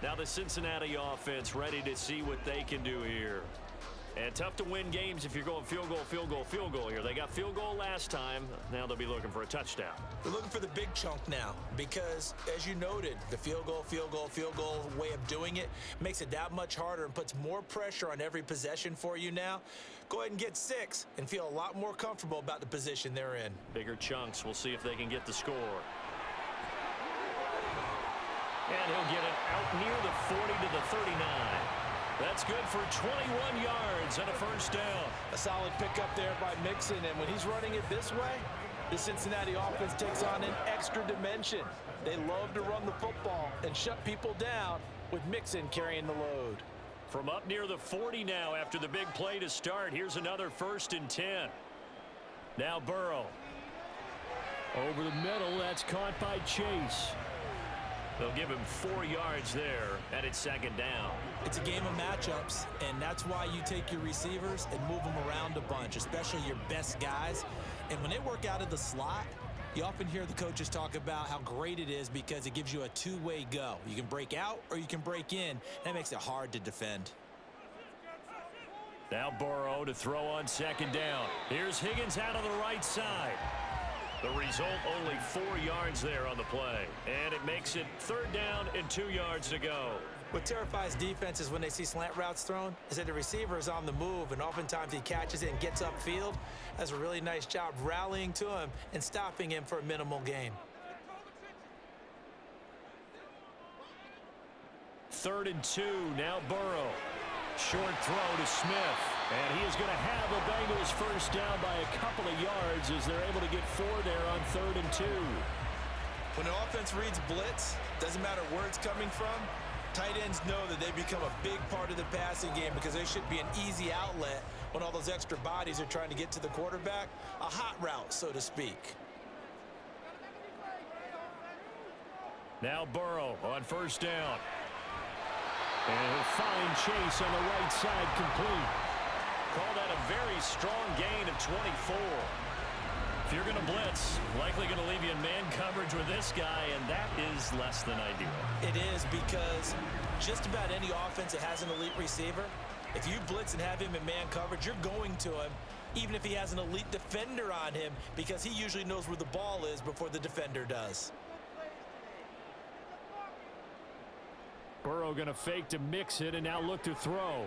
Now the Cincinnati offense ready to see what they can do here. And tough to win games if you're going field goal, field goal, field goal here. They got field goal last time. Now they'll be looking for a touchdown. They're looking for the big chunk now because, as you noted, the field goal way of doing it makes it that much harder and puts more pressure on every possession for you now. Go ahead and get 6 and feel a lot more comfortable about the position they're in. Bigger chunks. We'll see if they can get the score. And he'll get it out near the 40 to the 39. That's good for 21 yards and a first down. A solid pickup there by Mixon, and when he's running it this way, the Cincinnati offense takes on an extra dimension. They love to run the football and shut people down with Mixon carrying the load. From up near the 40 now after the big play to start. Here's another 1st and 10. Now Burrow. Over the middle, that's caught by Chase. They'll give him 4 yards there, and it's 2nd down. It's a game of matchups, and that's why you take your receivers and move them around a bunch, especially your best guys. And when they work out of the slot, you often hear the coaches talk about how great it is because it gives you a two-way go. You can break out or you can break in. That makes it hard to defend. Now Burrow to throw on 2nd down. Here's Higgins out on the right side. The result, only 4 yards there on the play. And it makes it 3rd down and 2 yards to go. What terrifies defenses when they see slant routes thrown is that the receiver is on the move, and oftentimes he catches it and gets upfield. Does a really nice job rallying to him and stopping him for a minimal gain. 3rd and 2, now Burrow. Short throw to Smith. And he is going to have the Bengals first down by a couple of yards as they're able to get 4 there on 3rd and 2. When the offense reads blitz, doesn't matter where it's coming from, tight ends know that they become a big part of the passing game because there should be an easy outlet when all those extra bodies are trying to get to the quarterback. A hot route, so to speak. Now Burrow on 1st down. And he'll find Chase on the right side complete. Call that a very strong gain of 24. If you're going to blitz, likely going to leave you in man coverage with this guy, and that is less than ideal. It is because just about any offense that has an elite receiver, if you blitz and have him in man coverage, you're going to him, even if he has an elite defender on him, because he usually knows where the ball is before the defender does. Burrow going to fake to mix it and now look to throw.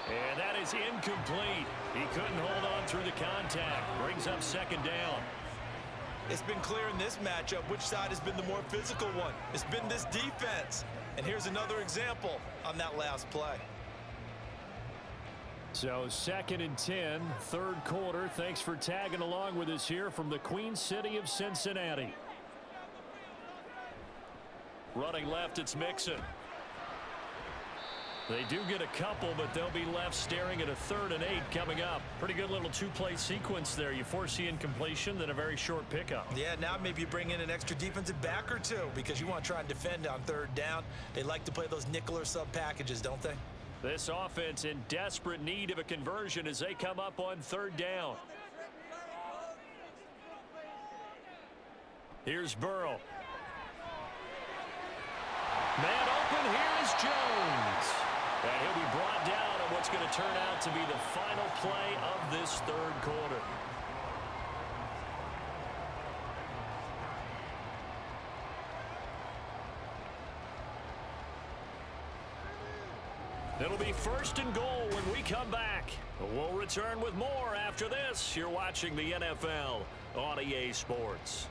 And that is incomplete. He couldn't hold on through the contact. Brings up 2nd down. It's been clear in this matchup which side has been the more physical one. It's been this defense. And here's another example on that last play. So 2nd and 10, 3rd quarter. Thanks for tagging along with us here from the Queen City of Cincinnati. Running left, it's Mixon. They do get a couple, but they'll be left staring at a 3rd and 8 coming up. Pretty good little 2-play sequence there. You force the incompletion, then a very short pickup. Yeah, now maybe you bring in an extra defensive back or two because you want to try and defend on 3rd down. They like to play those nickel or sub packages, don't they? This offense in desperate need of a conversion as they come up on 3rd down. Here's Burrow. Man open, here is Jones. And he'll be brought down on what's going to turn out to be the final play of this 3rd quarter. It'll be 1st and goal when we come back. We'll return with more after this. You're watching the NFL on EA Sports.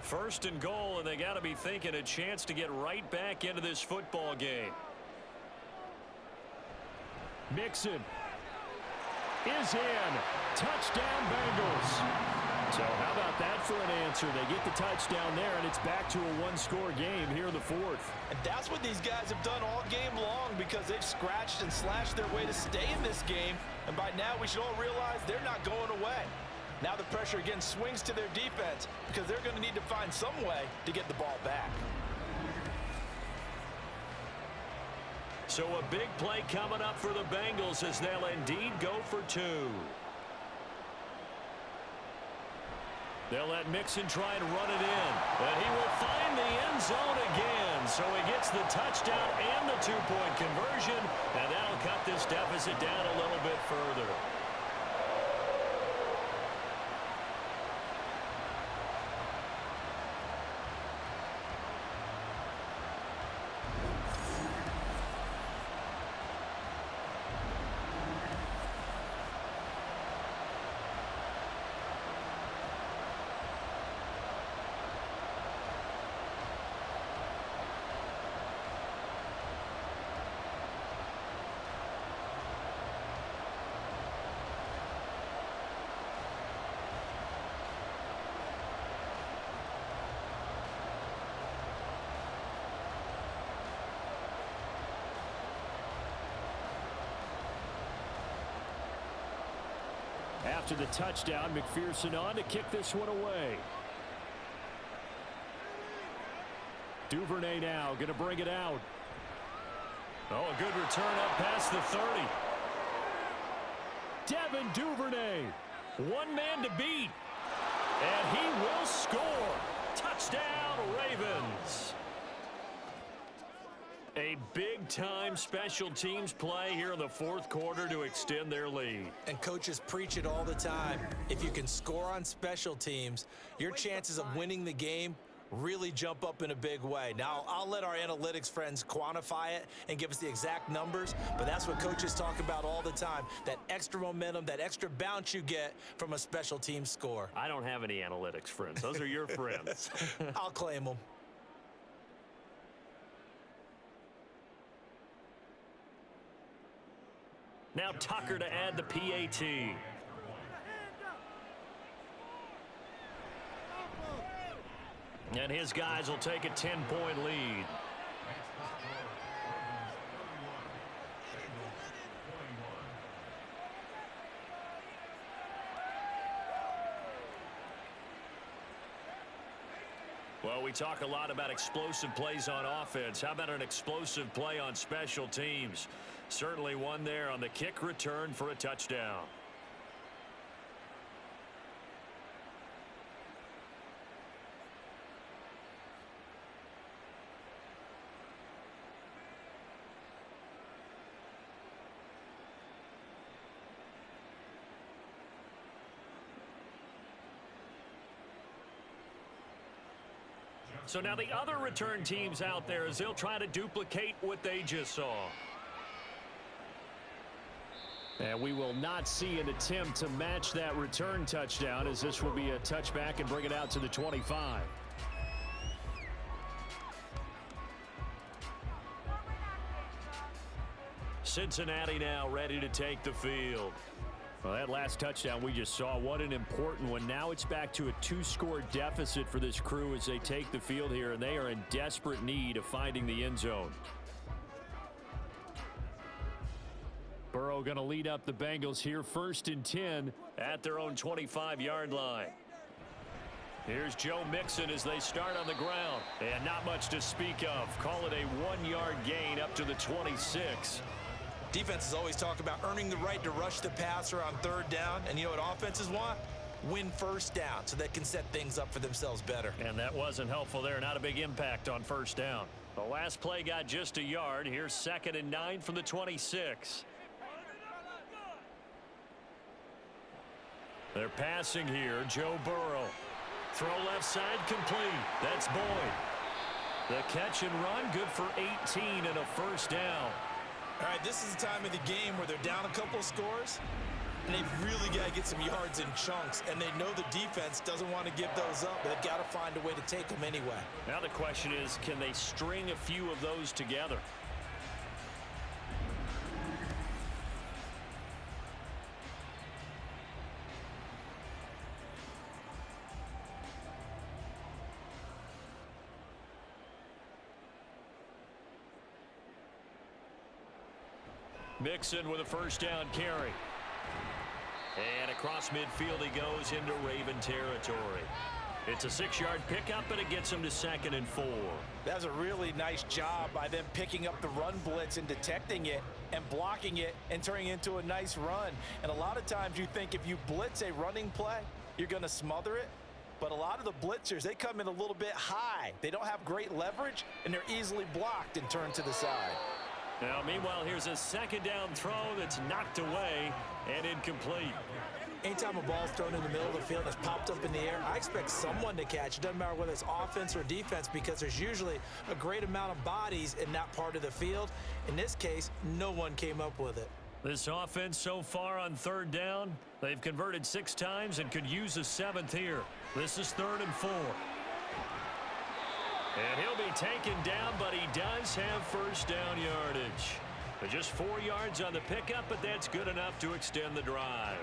First and goal, and they got to be thinking a chance to get right back into this football game. Mixon is in. Touchdown Bengals. So how about that for an answer? They get the touchdown there, and it's back to a one-score game here in the fourth. And that's what these guys have done all game long because they've scratched and slashed their way to stay in this game. And by now, we should all realize they're not going away. Now the pressure again swings to their defense because they're going to need to find some way to get the ball back. So a big play coming up for the Bengals as they'll indeed go for two. They'll let Mixon try and run it in. And he will find the end zone again. So he gets the touchdown and the two-point conversion. And that'll cut this deficit down a little bit further. After the touchdown, McPherson on to kick this one away. Duvernay now going to bring it out. Oh, a good return up past the 30. Devin Duvernay, one man to beat. And he will score. Touchdown, Ravens. A big-time special teams play here in the fourth quarter to extend their lead. And coaches preach it all the time. If you can score on special teams, your chances of winning the game really jump up in a big way. Now, I'll let our analytics friends quantify it and give us the exact numbers, but that's what coaches talk about all the time, that extra momentum, that extra bounce you get from a special team score. I don't have any analytics friends. Those are your friends. I'll claim them. Now Tucker to add the PAT. And his guys will take a 10-point lead. Well, we talk a lot about explosive plays on offense. How about an explosive play on special teams? Certainly one there on the kick return for a touchdown. So now the other return teams out there as they'll try to duplicate what they just saw. And we will not see an attempt to match that return touchdown, as this will be a touchback and bring it out to the 25. Cincinnati now ready to take the field. Well, that last touchdown we just saw, what an important one. Now it's back to a two-score deficit for this crew as they take the field here, and they are in desperate need of finding the end zone. Burrow going to lead up the Bengals here, 1st and 10 at their own 25-yard line. Here's Joe Mixon as they start on the ground. And not much to speak of. Call it a 1-yard gain up to the 26. Defenses always talk about earning the right to rush the passer on 3rd down. And you know what offenses want? Win 1st down so they can set things up for themselves better. And that wasn't helpful there. Not a big impact on 1st down. The last play got just a yard. Here's 2nd and 9 from the 26. They're passing here. Joe Burrow. Throw left side complete. That's Boyd. The catch and run good for 18 and a 1st down. All right, this is the time of the game where they're down a couple of scores, and they've really got to get some yards in chunks, and they know the defense doesn't want to give those up, but they've got to find a way to take them anyway. Now the question is, can they string a few of those together? Mixon with a first down carry. And across midfield he goes into Raven territory. It's a 6-yard pickup, and it gets him to 2nd and 4. That's a really nice job by them picking up the run blitz and detecting it and blocking it and turning it into a nice run. And a lot of times you think if you blitz a running play, you're going to smother it. But a lot of the blitzers, they come in a little bit high. They don't have great leverage, and they're easily blocked and turned to the side. Now, meanwhile, here's a 2nd down throw that's knocked away and incomplete. Anytime a ball's thrown in the middle of the field and it's popped up in the air, I expect someone to catch. It doesn't matter whether it's offense or defense, because there's usually a great amount of bodies in that part of the field. In this case, no one came up with it. This offense so far on 3rd down, they've converted 6 times and could use a 7th here. This is 3rd and 4. And he'll be taken down, but he does have first down yardage. But just 4 yards on the pickup, but that's good enough to extend the drive.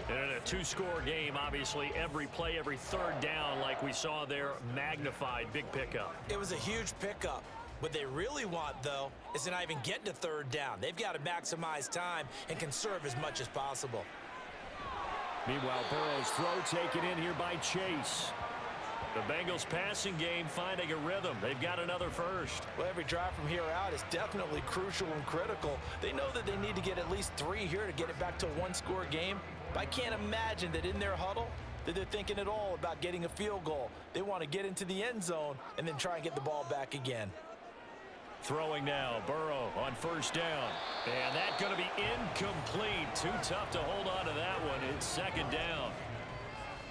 And in a 2-score game, obviously, every play, every 3rd down, like we saw there, magnified, big pickup. It was a huge pickup. What they really want, though, is to not even get to 3rd down. They've got to maximize time and conserve as much as possible. Meanwhile, Burrow's throw taken in here by Chase. The Bengals passing game finding a rhythm. They've got another first. Well, every drive from here out is definitely crucial and critical. They know that they need to get at least 3 here to get it back to a 1-score game. But I can't imagine that in their huddle that they're thinking at all about getting a field goal. They want to get into the end zone and then try and get the ball back again. Throwing now, Burrow on first down. And that's going to be incomplete. Too tough to hold on to that one. It's 2nd down.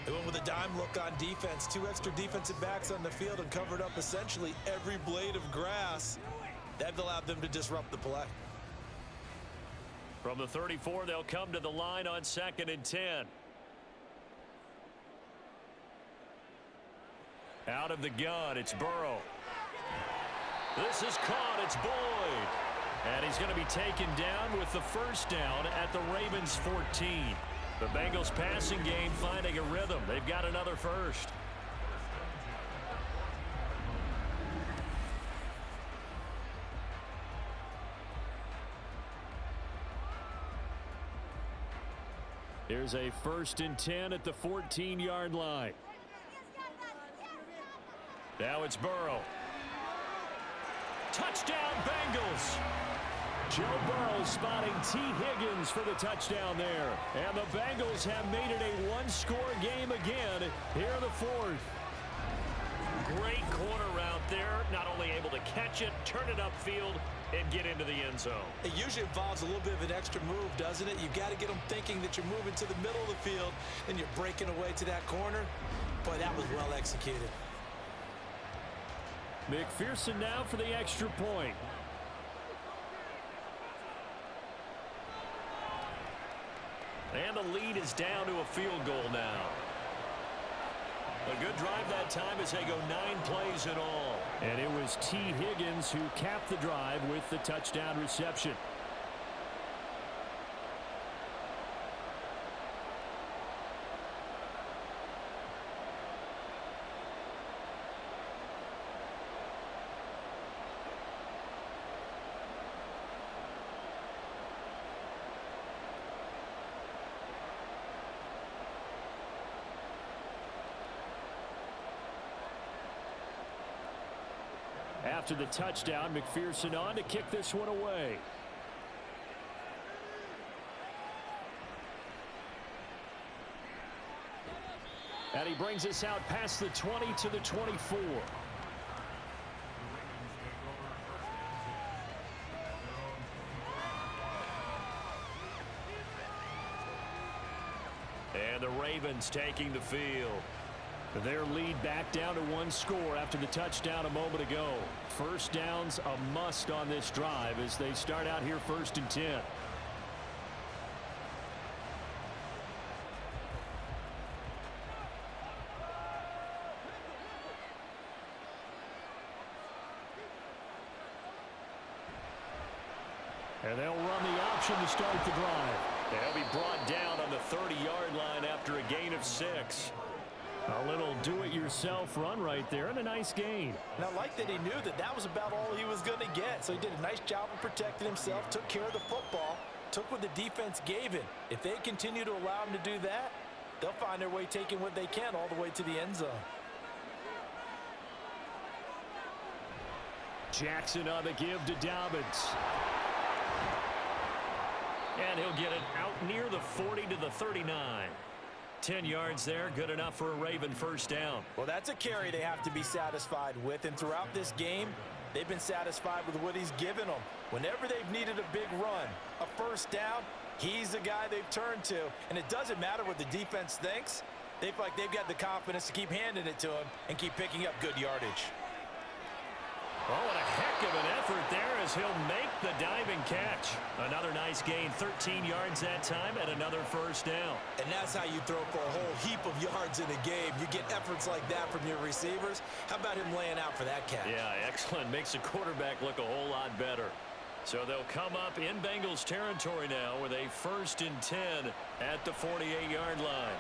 They went with a dime look on defense. 2 extra defensive backs on the field and covered up essentially every blade of grass. That allowed them to disrupt the play. From the 34, they'll come to the line on 2nd and 10. Out of the gun, it's Burrow. This is caught. It's Boyd. And he's going to be taken down with the first down at the Ravens' 14. The Bengals passing game finding a rhythm. They've got another first. Here's a 1st and 10 at the 14-yard line. Now it's Burrow. Touchdown, Bengals. Joe Burrow spotting T. Higgins for the touchdown there. And the Bengals have made it a 1-score game again here in the 4th. Great corner route there. Not only able to catch it, turn it upfield, and get into the end zone. It usually involves a little bit of an extra move, doesn't it? You've got to get them thinking that you're moving to the middle of the field and you're breaking away to that corner. Boy, that was well executed. McPherson now for the extra point. And the lead is down to a field goal now. A good drive that time as they go 9 plays in all. And it was T. Higgins who capped the drive with the touchdown reception. After the touchdown, McPherson on to kick this one away. And he brings us out past the 20 to the 24. And the Ravens taking the field. Their lead back down to 1 score after the touchdown a moment ago. First down's a must on this drive as they start out here 1st and 10. And they'll run the option to start the drive. They'll be brought down on the 30-yard line after a gain of 6. A little do-it-yourself run right there and a nice gain. And I like that he knew that that was about all he was going to get. So he did a nice job of protecting himself, took care of the football, took what the defense gave him. If they continue to allow him to do that, they'll find their way taking what they can all the way to the end zone. Jackson on the give to Dobbins. And he'll get it out near the 40 to the 39. 10 yards there, good enough for a Raven first down. Well, that's a carry they have to be satisfied with. And throughout this game, they've been satisfied with what he's given them. Whenever they've needed a big run, a first down, he's the guy they've turned to. And it doesn't matter what the defense thinks. They feel like they've got the confidence to keep handing it to him and keep picking up good yardage. Oh, and a heck of an effort there as he'll make the diving catch. Another nice gain, 13 yards that time, and another first down. And that's how you throw for a whole heap of yards in a game. You get efforts like that from your receivers. How about him laying out for that catch? Yeah, excellent. Makes the quarterback look a whole lot better. So they'll come up in Bengals territory now with a 1st and 10 at the 48-yard line.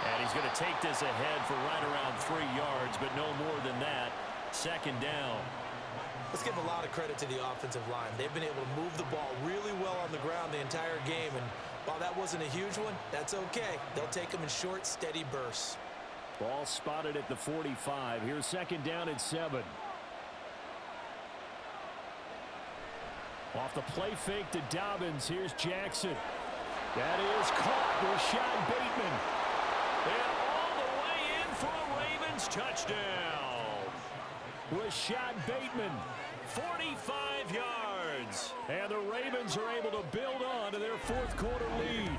And he's going to take this ahead for right around 3 yards, but no more than that. 2nd down. Let's give a lot of credit to the offensive line. They've been able to move the ball really well on the ground the entire game. And while that wasn't a huge one, that's okay. They'll take them in short, steady bursts. Ball spotted at the 45. Here's 2nd down and 7. Off the play fake to Dobbins. Here's Jackson. That is caught. Rashad Bateman. And all the way in for a Ravens touchdown. Rashad Bateman, 45 yards. and the Ravens are able to build on to their 4th quarter lead.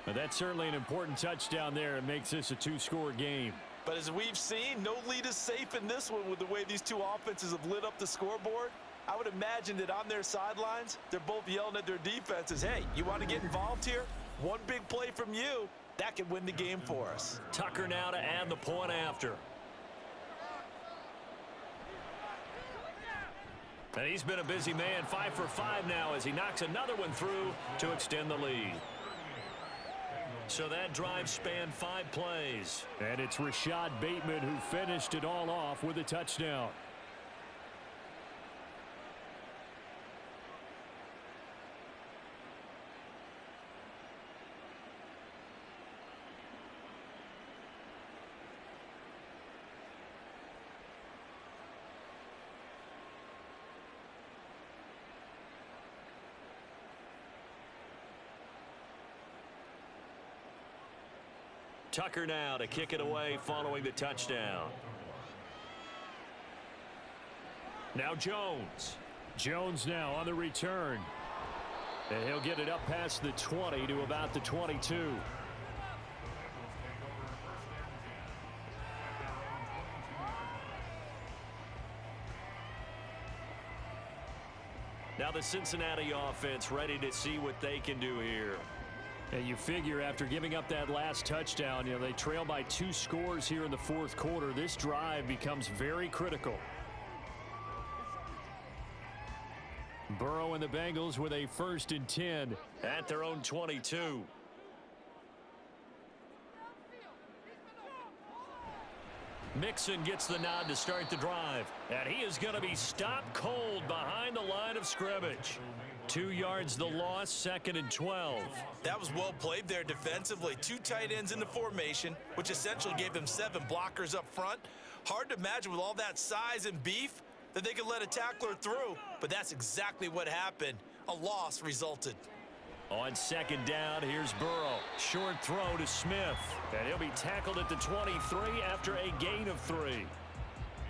Now, that's certainly an important touchdown there. It makes this a 2-score game. But as we've seen, no lead is safe in this one with the way these two offenses have lit up the scoreboard. I would imagine that on their sidelines, they're both yelling at their defenses, hey, you want to get involved here? One big play from you, that could win the game for us. Tucker now to add the point after. And he's been a busy man, 5 for 5 now as he knocks another one through to extend the lead. So that drive spanned 5 plays. And it's Rashad Bateman who finished it all off with a touchdown. Tucker now to kick it away following the touchdown. Now Jones. Jones now on the return. And he'll get it up past the 20 to about the 22. Now the Cincinnati offense ready to see what they can do here. And you figure after giving up that last touchdown, they trail by 2 scores here in the 4th quarter. This drive becomes very critical. Burrow and the Bengals with a 1st and 10 at their own 22. Mixon gets the nod to start the drive. And he is going to be stopped cold behind the line of scrimmage. 2 yards the loss, 2nd and 12. That was well played there defensively. 2 tight ends in the formation, which essentially gave them 7 blockers up front. Hard to imagine with all that size and beef that they could let a tackler through, but that's exactly what happened. A loss resulted. On 2nd down, here's Burrow. Short throw to Smith. And he'll be tackled at the 23 after a gain of 3.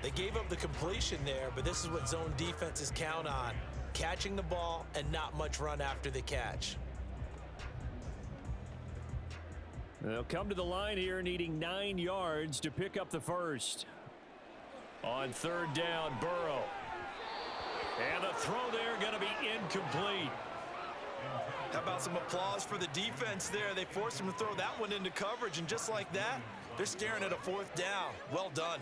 They gave up the completion there, but this is what zone defenses count on. Catching the ball and not much run after the catch. They'll come to the line here needing 9 yards to pick up the first. On 3rd down, Burrow. And the throw there going to be incomplete. How about some applause for the defense there? They forced him to throw that one into coverage, and just like that, they're staring at a 4th down. Well done.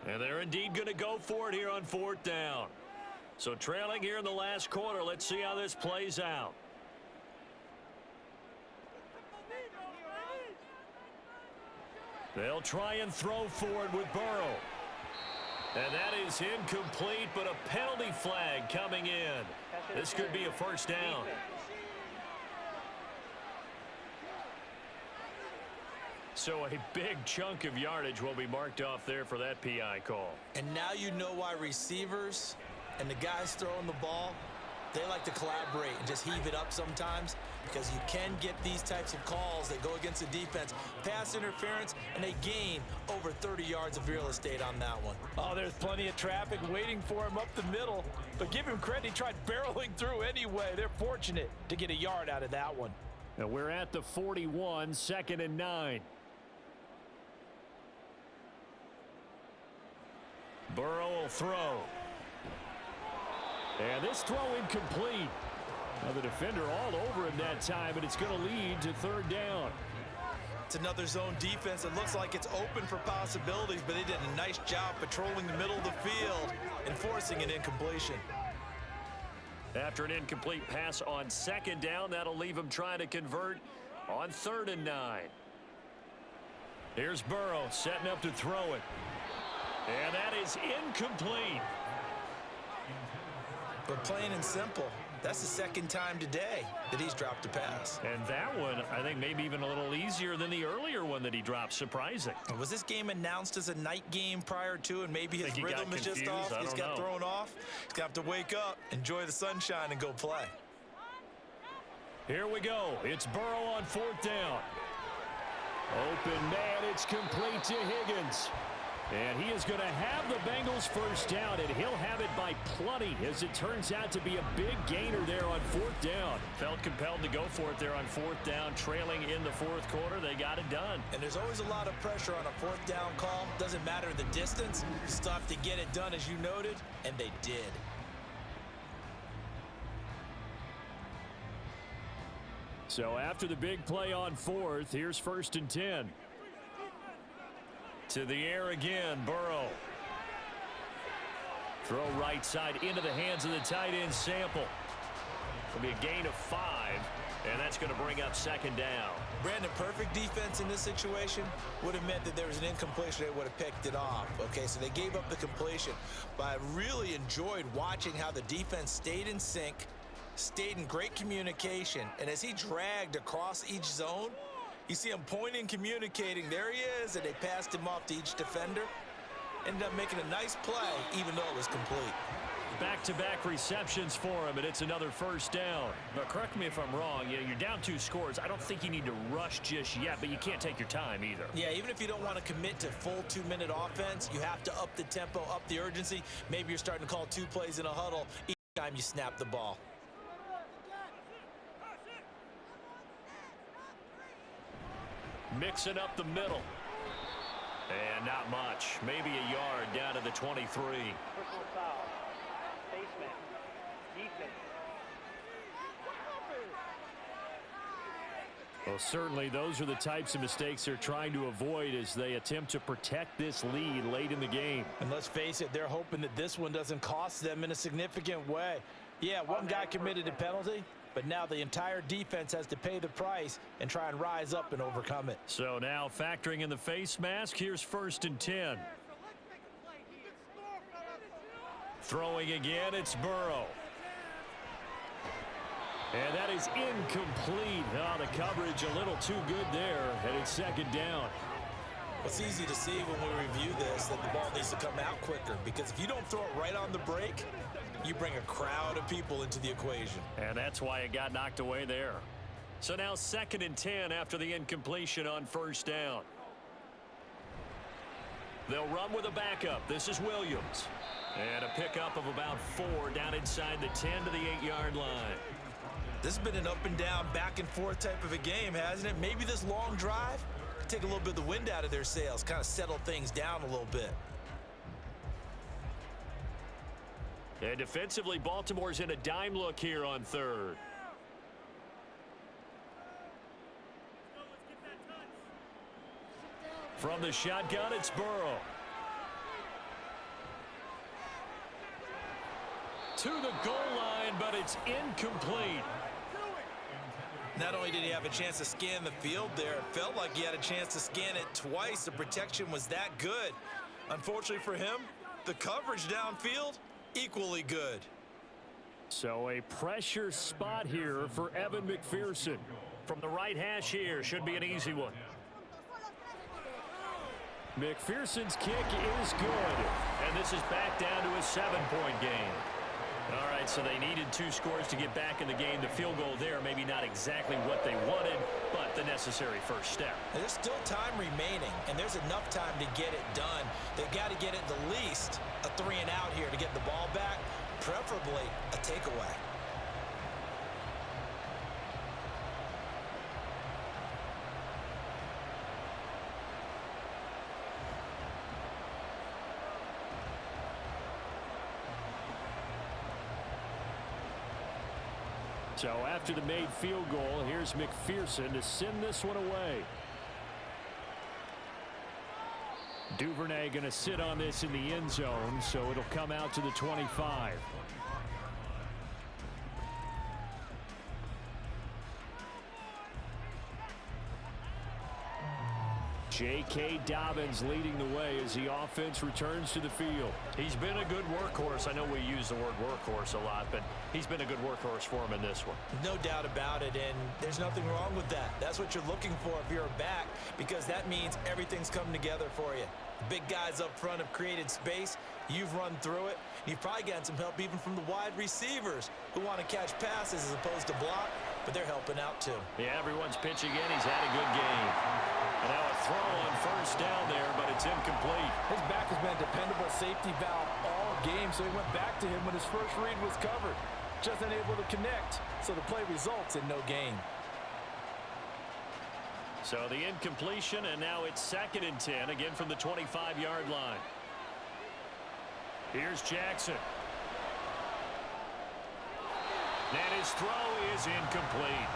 And they're indeed going to go for it here on 4th down. So trailing here in the last quarter, let's see how this plays out. They'll try and throw for it with Burrow. And that is incomplete, but a penalty flag coming in. This could be a first down. So a big chunk of yardage will be marked off there for that PI call. And now you know why receivers and the guys throwing the ball, they like to collaborate and just heave it up sometimes, because you can get these types of calls that go against the defense, pass interference, and they gain over 30 yards of real estate on that one. Oh, there's plenty of traffic waiting for him up the middle, but give him credit, he tried barreling through anyway. They're fortunate to get a yard out of that one. Now we're at the 41, 2nd and 9. Burrow will throw. And this throw incomplete. Now the defender all over him that time, but it's going to lead to 3rd down. It's another zone defense. It looks like it's open for possibilities, but they did a nice job patrolling the middle of the field and forcing an incompletion. After an incomplete pass on 2nd down, that'll leave him trying to convert on 3rd and 9. Here's Burrow setting up to throw it. And that is incomplete. But plain and simple, that's the 2nd time today that he's dropped a pass. And that one, I think, maybe even a little easier than the earlier one that he dropped. Surprising. Was this game announced as a night game prior to, and maybe his rhythm is just off? He's got thrown off. He's got to wake up, enjoy the sunshine, and go play. Here we go. It's Burrow on 4th down. Open man, it's complete to Higgins. And he is going to have the Bengals first down, and he'll have it by plenty, as it turns out to be a big gainer there on 4th down. Felt compelled to go for it there on 4th down, trailing in the 4th quarter. They got it done. And there's always a lot of pressure on a 4th down call. Doesn't matter the distance. You still have to get it done, as you noted, and they did. So after the big play on 4th, here's 1st and 10. To the air again, Burrow. Throw right side into the hands of the tight end, Sample. It'll be a gain of 5, and that's going to bring up 2nd down. Brandon, perfect defense in this situation would have meant that there was an incompletion. They would have picked it off. Okay, so they gave up the completion. But I really enjoyed watching how the defense stayed in sync, stayed in great communication, and as he dragged across each zone, you see him pointing, communicating. There he is, and they passed him off to each defender. Ended up making a nice play, even though it was complete. Back-to-back receptions for him, and it's another 1st down. Now, correct me if I'm wrong. You're down 2 scores. I don't think you need to rush just yet, but you can't take your time either. Yeah, even if you don't want to commit to full 2-minute offense, you have to up the tempo, up the urgency. Maybe you're starting to call 2 plays in a huddle each time you snap the ball. Mixing up the middle. And not much. Maybe a yard down to the 23. Personal foul. Baseman. Defense. Well, certainly those are the types of mistakes they're trying to avoid as they attempt to protect this lead late in the game. And let's face it, they're hoping that this one doesn't cost them in a significant way. Yeah, one guy committed a penalty, but now the entire defense has to pay the price and try and rise up and overcome it. So now factoring in the face mask, here's 1st and 10. Throwing again, it's Burrow. And that is incomplete. Oh, the coverage a little too good there, and it's 2nd down. It's easy to see when we review this that the ball needs to come out quicker, because if you don't throw it right on the break, you bring a crowd of people into the equation. And that's why it got knocked away there. So now 2nd and 10 after the incompletion on 1st down. They'll run with a backup. This is Williams. And a pickup of about 4 down inside the 10 to the 8-yard line. This has been an up and down, back and forth type of a game, hasn't it? Maybe this long drive could take a little bit of the wind out of their sails, kind of settle things down a little bit. And defensively, Baltimore's in a dime look here on 3rd. From the shotgun, it's Burrow. To the goal line, but it's incomplete. Not only did he have a chance to scan the field there, it felt like he had a chance to scan it twice. The protection was that good. Unfortunately for him, the coverage downfield, equally good. So a pressure spot here for Evan McPherson. From the right hash here, should be an easy one. McPherson's kick is good. And this is back down to a 7-point game. All right, so they needed 2 scores to get back in the game. The field goal there, maybe not exactly what they wanted, but the necessary first step. There's still time remaining, and there's enough time to get it done. They've got to get at the least a 3-and-out here to get the ball back, preferably a takeaway. So after the made field goal, here's McPherson to send this one away. Duvernay going to sit on this in the end zone, so it'll come out to the 25. J.K. Dobbins leading the way as the offense returns to the field. He's been a good workhorse. I know we use the word workhorse a lot, but he's been a good workhorse for him in this one. No doubt about it, and there's nothing wrong with that. That's what you're looking for if you're a back, because that means everything's coming together for you. The big guys up front have created space. You've run through it. You've probably gotten some help even from the wide receivers who want to catch passes as opposed to block, but they're helping out too. Yeah, everyone's pitching in. He's had a good game. And now a throw on first down there, but it's incomplete. His back has been a dependable safety valve all game, so he went back to him when his first read was covered. Just unable to connect, so the play results in no gain. So the incompletion, and now it's 2nd and 10, again from the 25-yard line. Here's Jackson. And his throw is incomplete.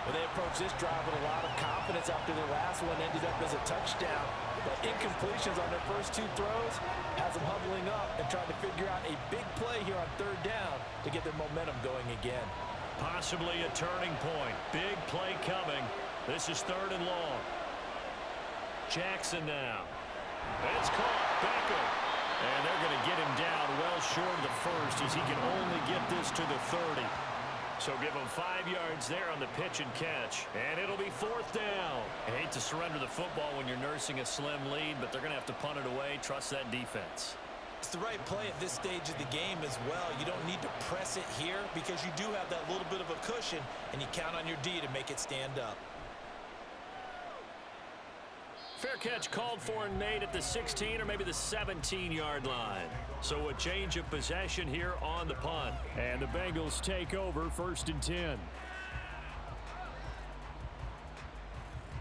Well, they approached this drive with a lot of confidence after their last one ended up as a touchdown. But incompletions on their first 2 throws has them huddling up and trying to figure out a big play here on 3rd down to get their momentum going again. Possibly a turning point. Big play coming. This is 3rd and long. Jackson now. It's caught. Beckham. And they're going to get him down well short of the first as he can only get this to the 30. So give him 5 yards there on the pitch and catch. And it'll be 4th down. I hate to surrender the football when you're nursing a slim lead, but they're going to have to punt it away. Trust that defense. It's the right play at this stage of the game as well. You don't need to press it here because you do have that little bit of a cushion, and you count on your D to make it stand up. Fair catch called for and made at the 16 or maybe the 17-yard line. So a change of possession here on the punt. And the Bengals take over 1st and 10.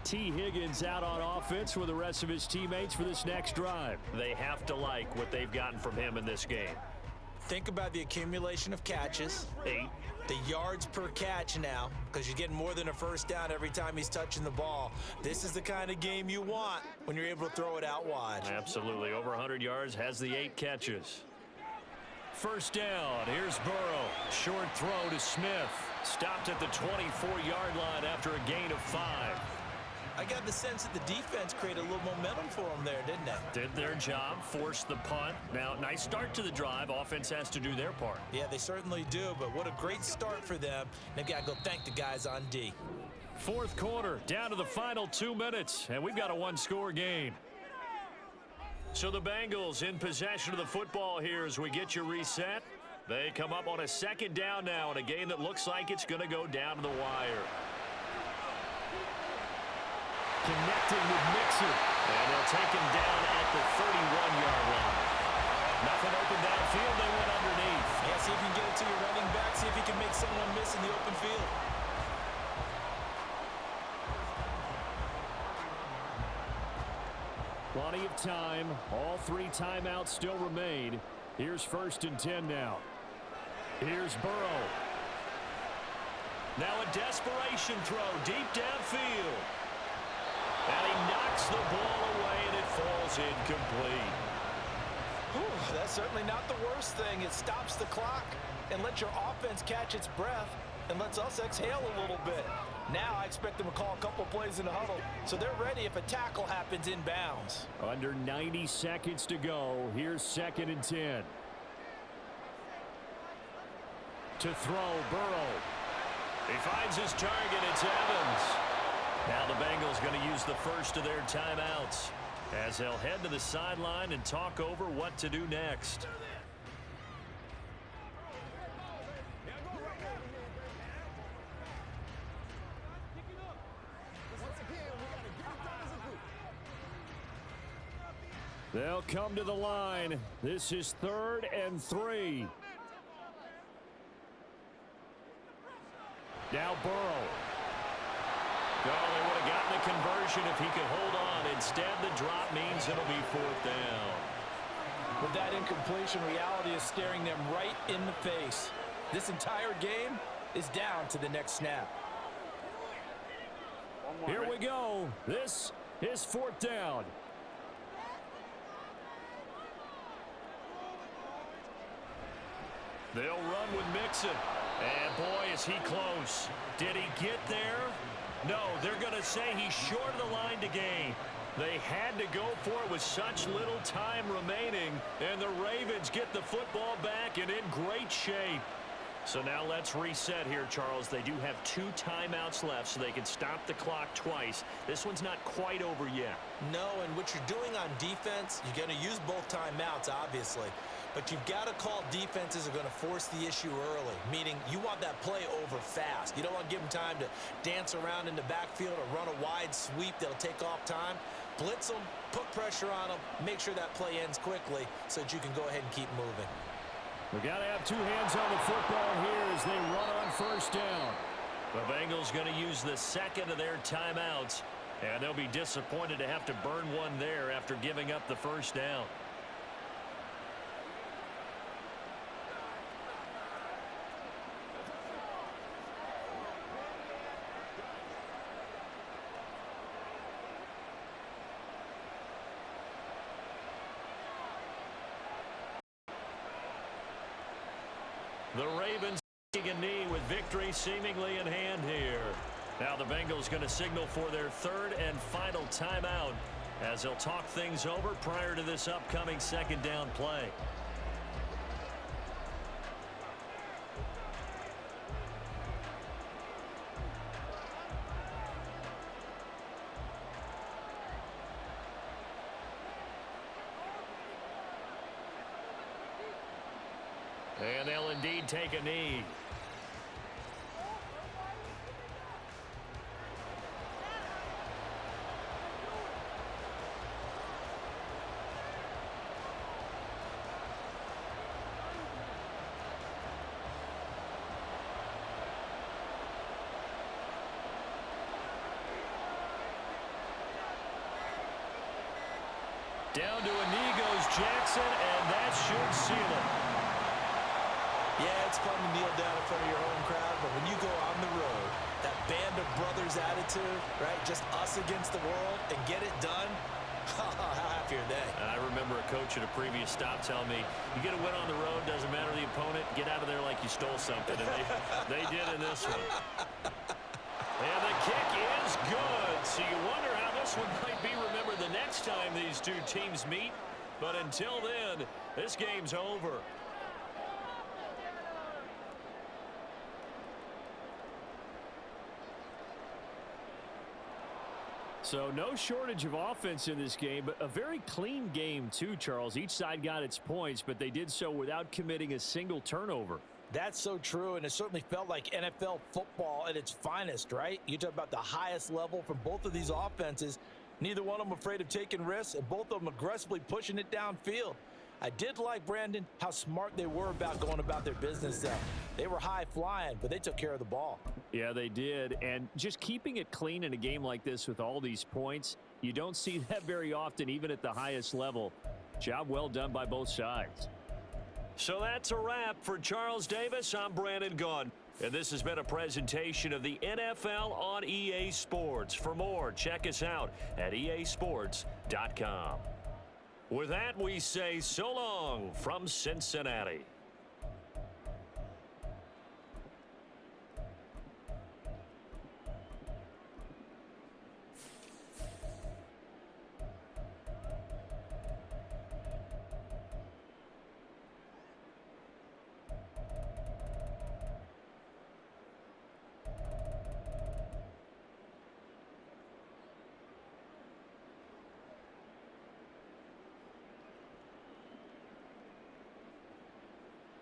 T. Higgins out on offense with the rest of his teammates for this next drive. They have to like what they've gotten from him in this game. Think about the accumulation of catches. 8. The yards per catch now, because you're getting more than a first down every time he's touching the ball. This is the kind of game you want when you're able to throw it out wide. Absolutely. Over 100 yards, has the 8 catches. 1st down. Here's Burrow. Short throw to Smith. Stopped at the 24-yard line after a gain of 5. I got the sense that the defense created a little momentum for them there, didn't they? Did their job, forced the punt. Now, nice start to the drive. Offense has to do their part. Yeah, they certainly do, but what a great start for them. They've got to go thank the guys on D. 4th quarter, down to the final 2 minutes, and we've got a 1-score game. So the Bengals in possession of the football here as we get you reset. They come up on a 2nd down now in a game that looks like it's going to go down to the wire. Connecting with Mixon. And they'll take him down at the 31-yard line. Nothing open downfield. They went underneath. Yeah, see if you can get it to your running back. See if you can make someone miss in the open field. Plenty of time. All 3 timeouts still remain. Here's 1st and 10 now. Here's Burrow. Now a desperation throw deep downfield. And he knocks the ball away, and it falls incomplete. Whew, that's certainly not the worst thing. It stops the clock and lets your offense catch its breath. and lets us exhale a little bit. Now I expect them to call a couple plays in the huddle, so they're ready if a tackle happens inbounds. Under 90 seconds to go. Here's 2nd and 10. To throw, Burrow. He finds his target. It's Evans. Now the Bengals going to use the first of their timeouts as they'll head to the sideline and talk over what to do next. They'll come to the line. This is 3rd and 3. Now Burrow. Oh, they would have gotten a conversion if he could hold on. Instead, the drop means it'll be 4th down. With that incompletion, reality is staring them right in the face. This entire game is down to the next snap. Here we go. This is 4th down. They'll run with Mixon. And boy, is he close. Did he get there? No, they're going to say he's short of the line to gain. They had to go for it with such little time remaining. And the Ravens get the football back and in great shape. So now let's reset here, Charles. They do have 2 timeouts left, so they can stop the clock twice. This one's not quite over yet. No, and what you're doing on defense, you're going to use both timeouts, obviously. But you've got to call defenses are going to force the issue early, meaning you want that play over fast. You don't want to give them time to dance around in the backfield or run a wide sweep that'll take off time. Blitz them, put pressure on them, make sure that play ends quickly so that you can go ahead and keep moving. We got to have 2 hands on the football here as they run on 1st down. The Bengals going to use the 2nd of their timeouts, and they'll be disappointed to have to burn one there after giving up the 1st down. The Ravens taking a knee with victory seemingly in hand here. Now the Bengals going to signal for their 3rd and final timeout as they'll talk things over prior to this upcoming 2nd down play. And they'll indeed take a knee. Down to a knee goes Jackson, and that should seal it. Yeah, it's fun to kneel down in front of your home crowd, but when you go on the road, that band of brothers attitude, right, just us against the world, and get it done, how happy are they? I remember a coach at a previous stop telling me, you get a win on the road, doesn't matter the opponent, get out of there like you stole something, and they did in this one. And the kick is good, so you wonder how this one might be remembered the next time these 2 teams meet, but until then, this game's over. So no shortage of offense in this game, but a very clean game too, Charles. Each side got its points, but they did so without committing a single turnover. That's so true, and it certainly felt like NFL football at its finest, right? You talk about the highest level from both of these offenses. Neither one of them afraid of taking risks, and both of them aggressively pushing it downfield. I did like, Brandon, how smart they were about going about their business there. They were high-flying, but they took care of the ball. Yeah, they did, and just keeping it clean in a game like this with all these points, you don't see that very often, even at the highest level. Job well done by both sides. So that's a wrap for Charles Davis. I'm Brandon Gaudin, and this has been a presentation of the NFL on EA Sports. For more, check us out at easports.com. With that, we say so long from Cincinnati.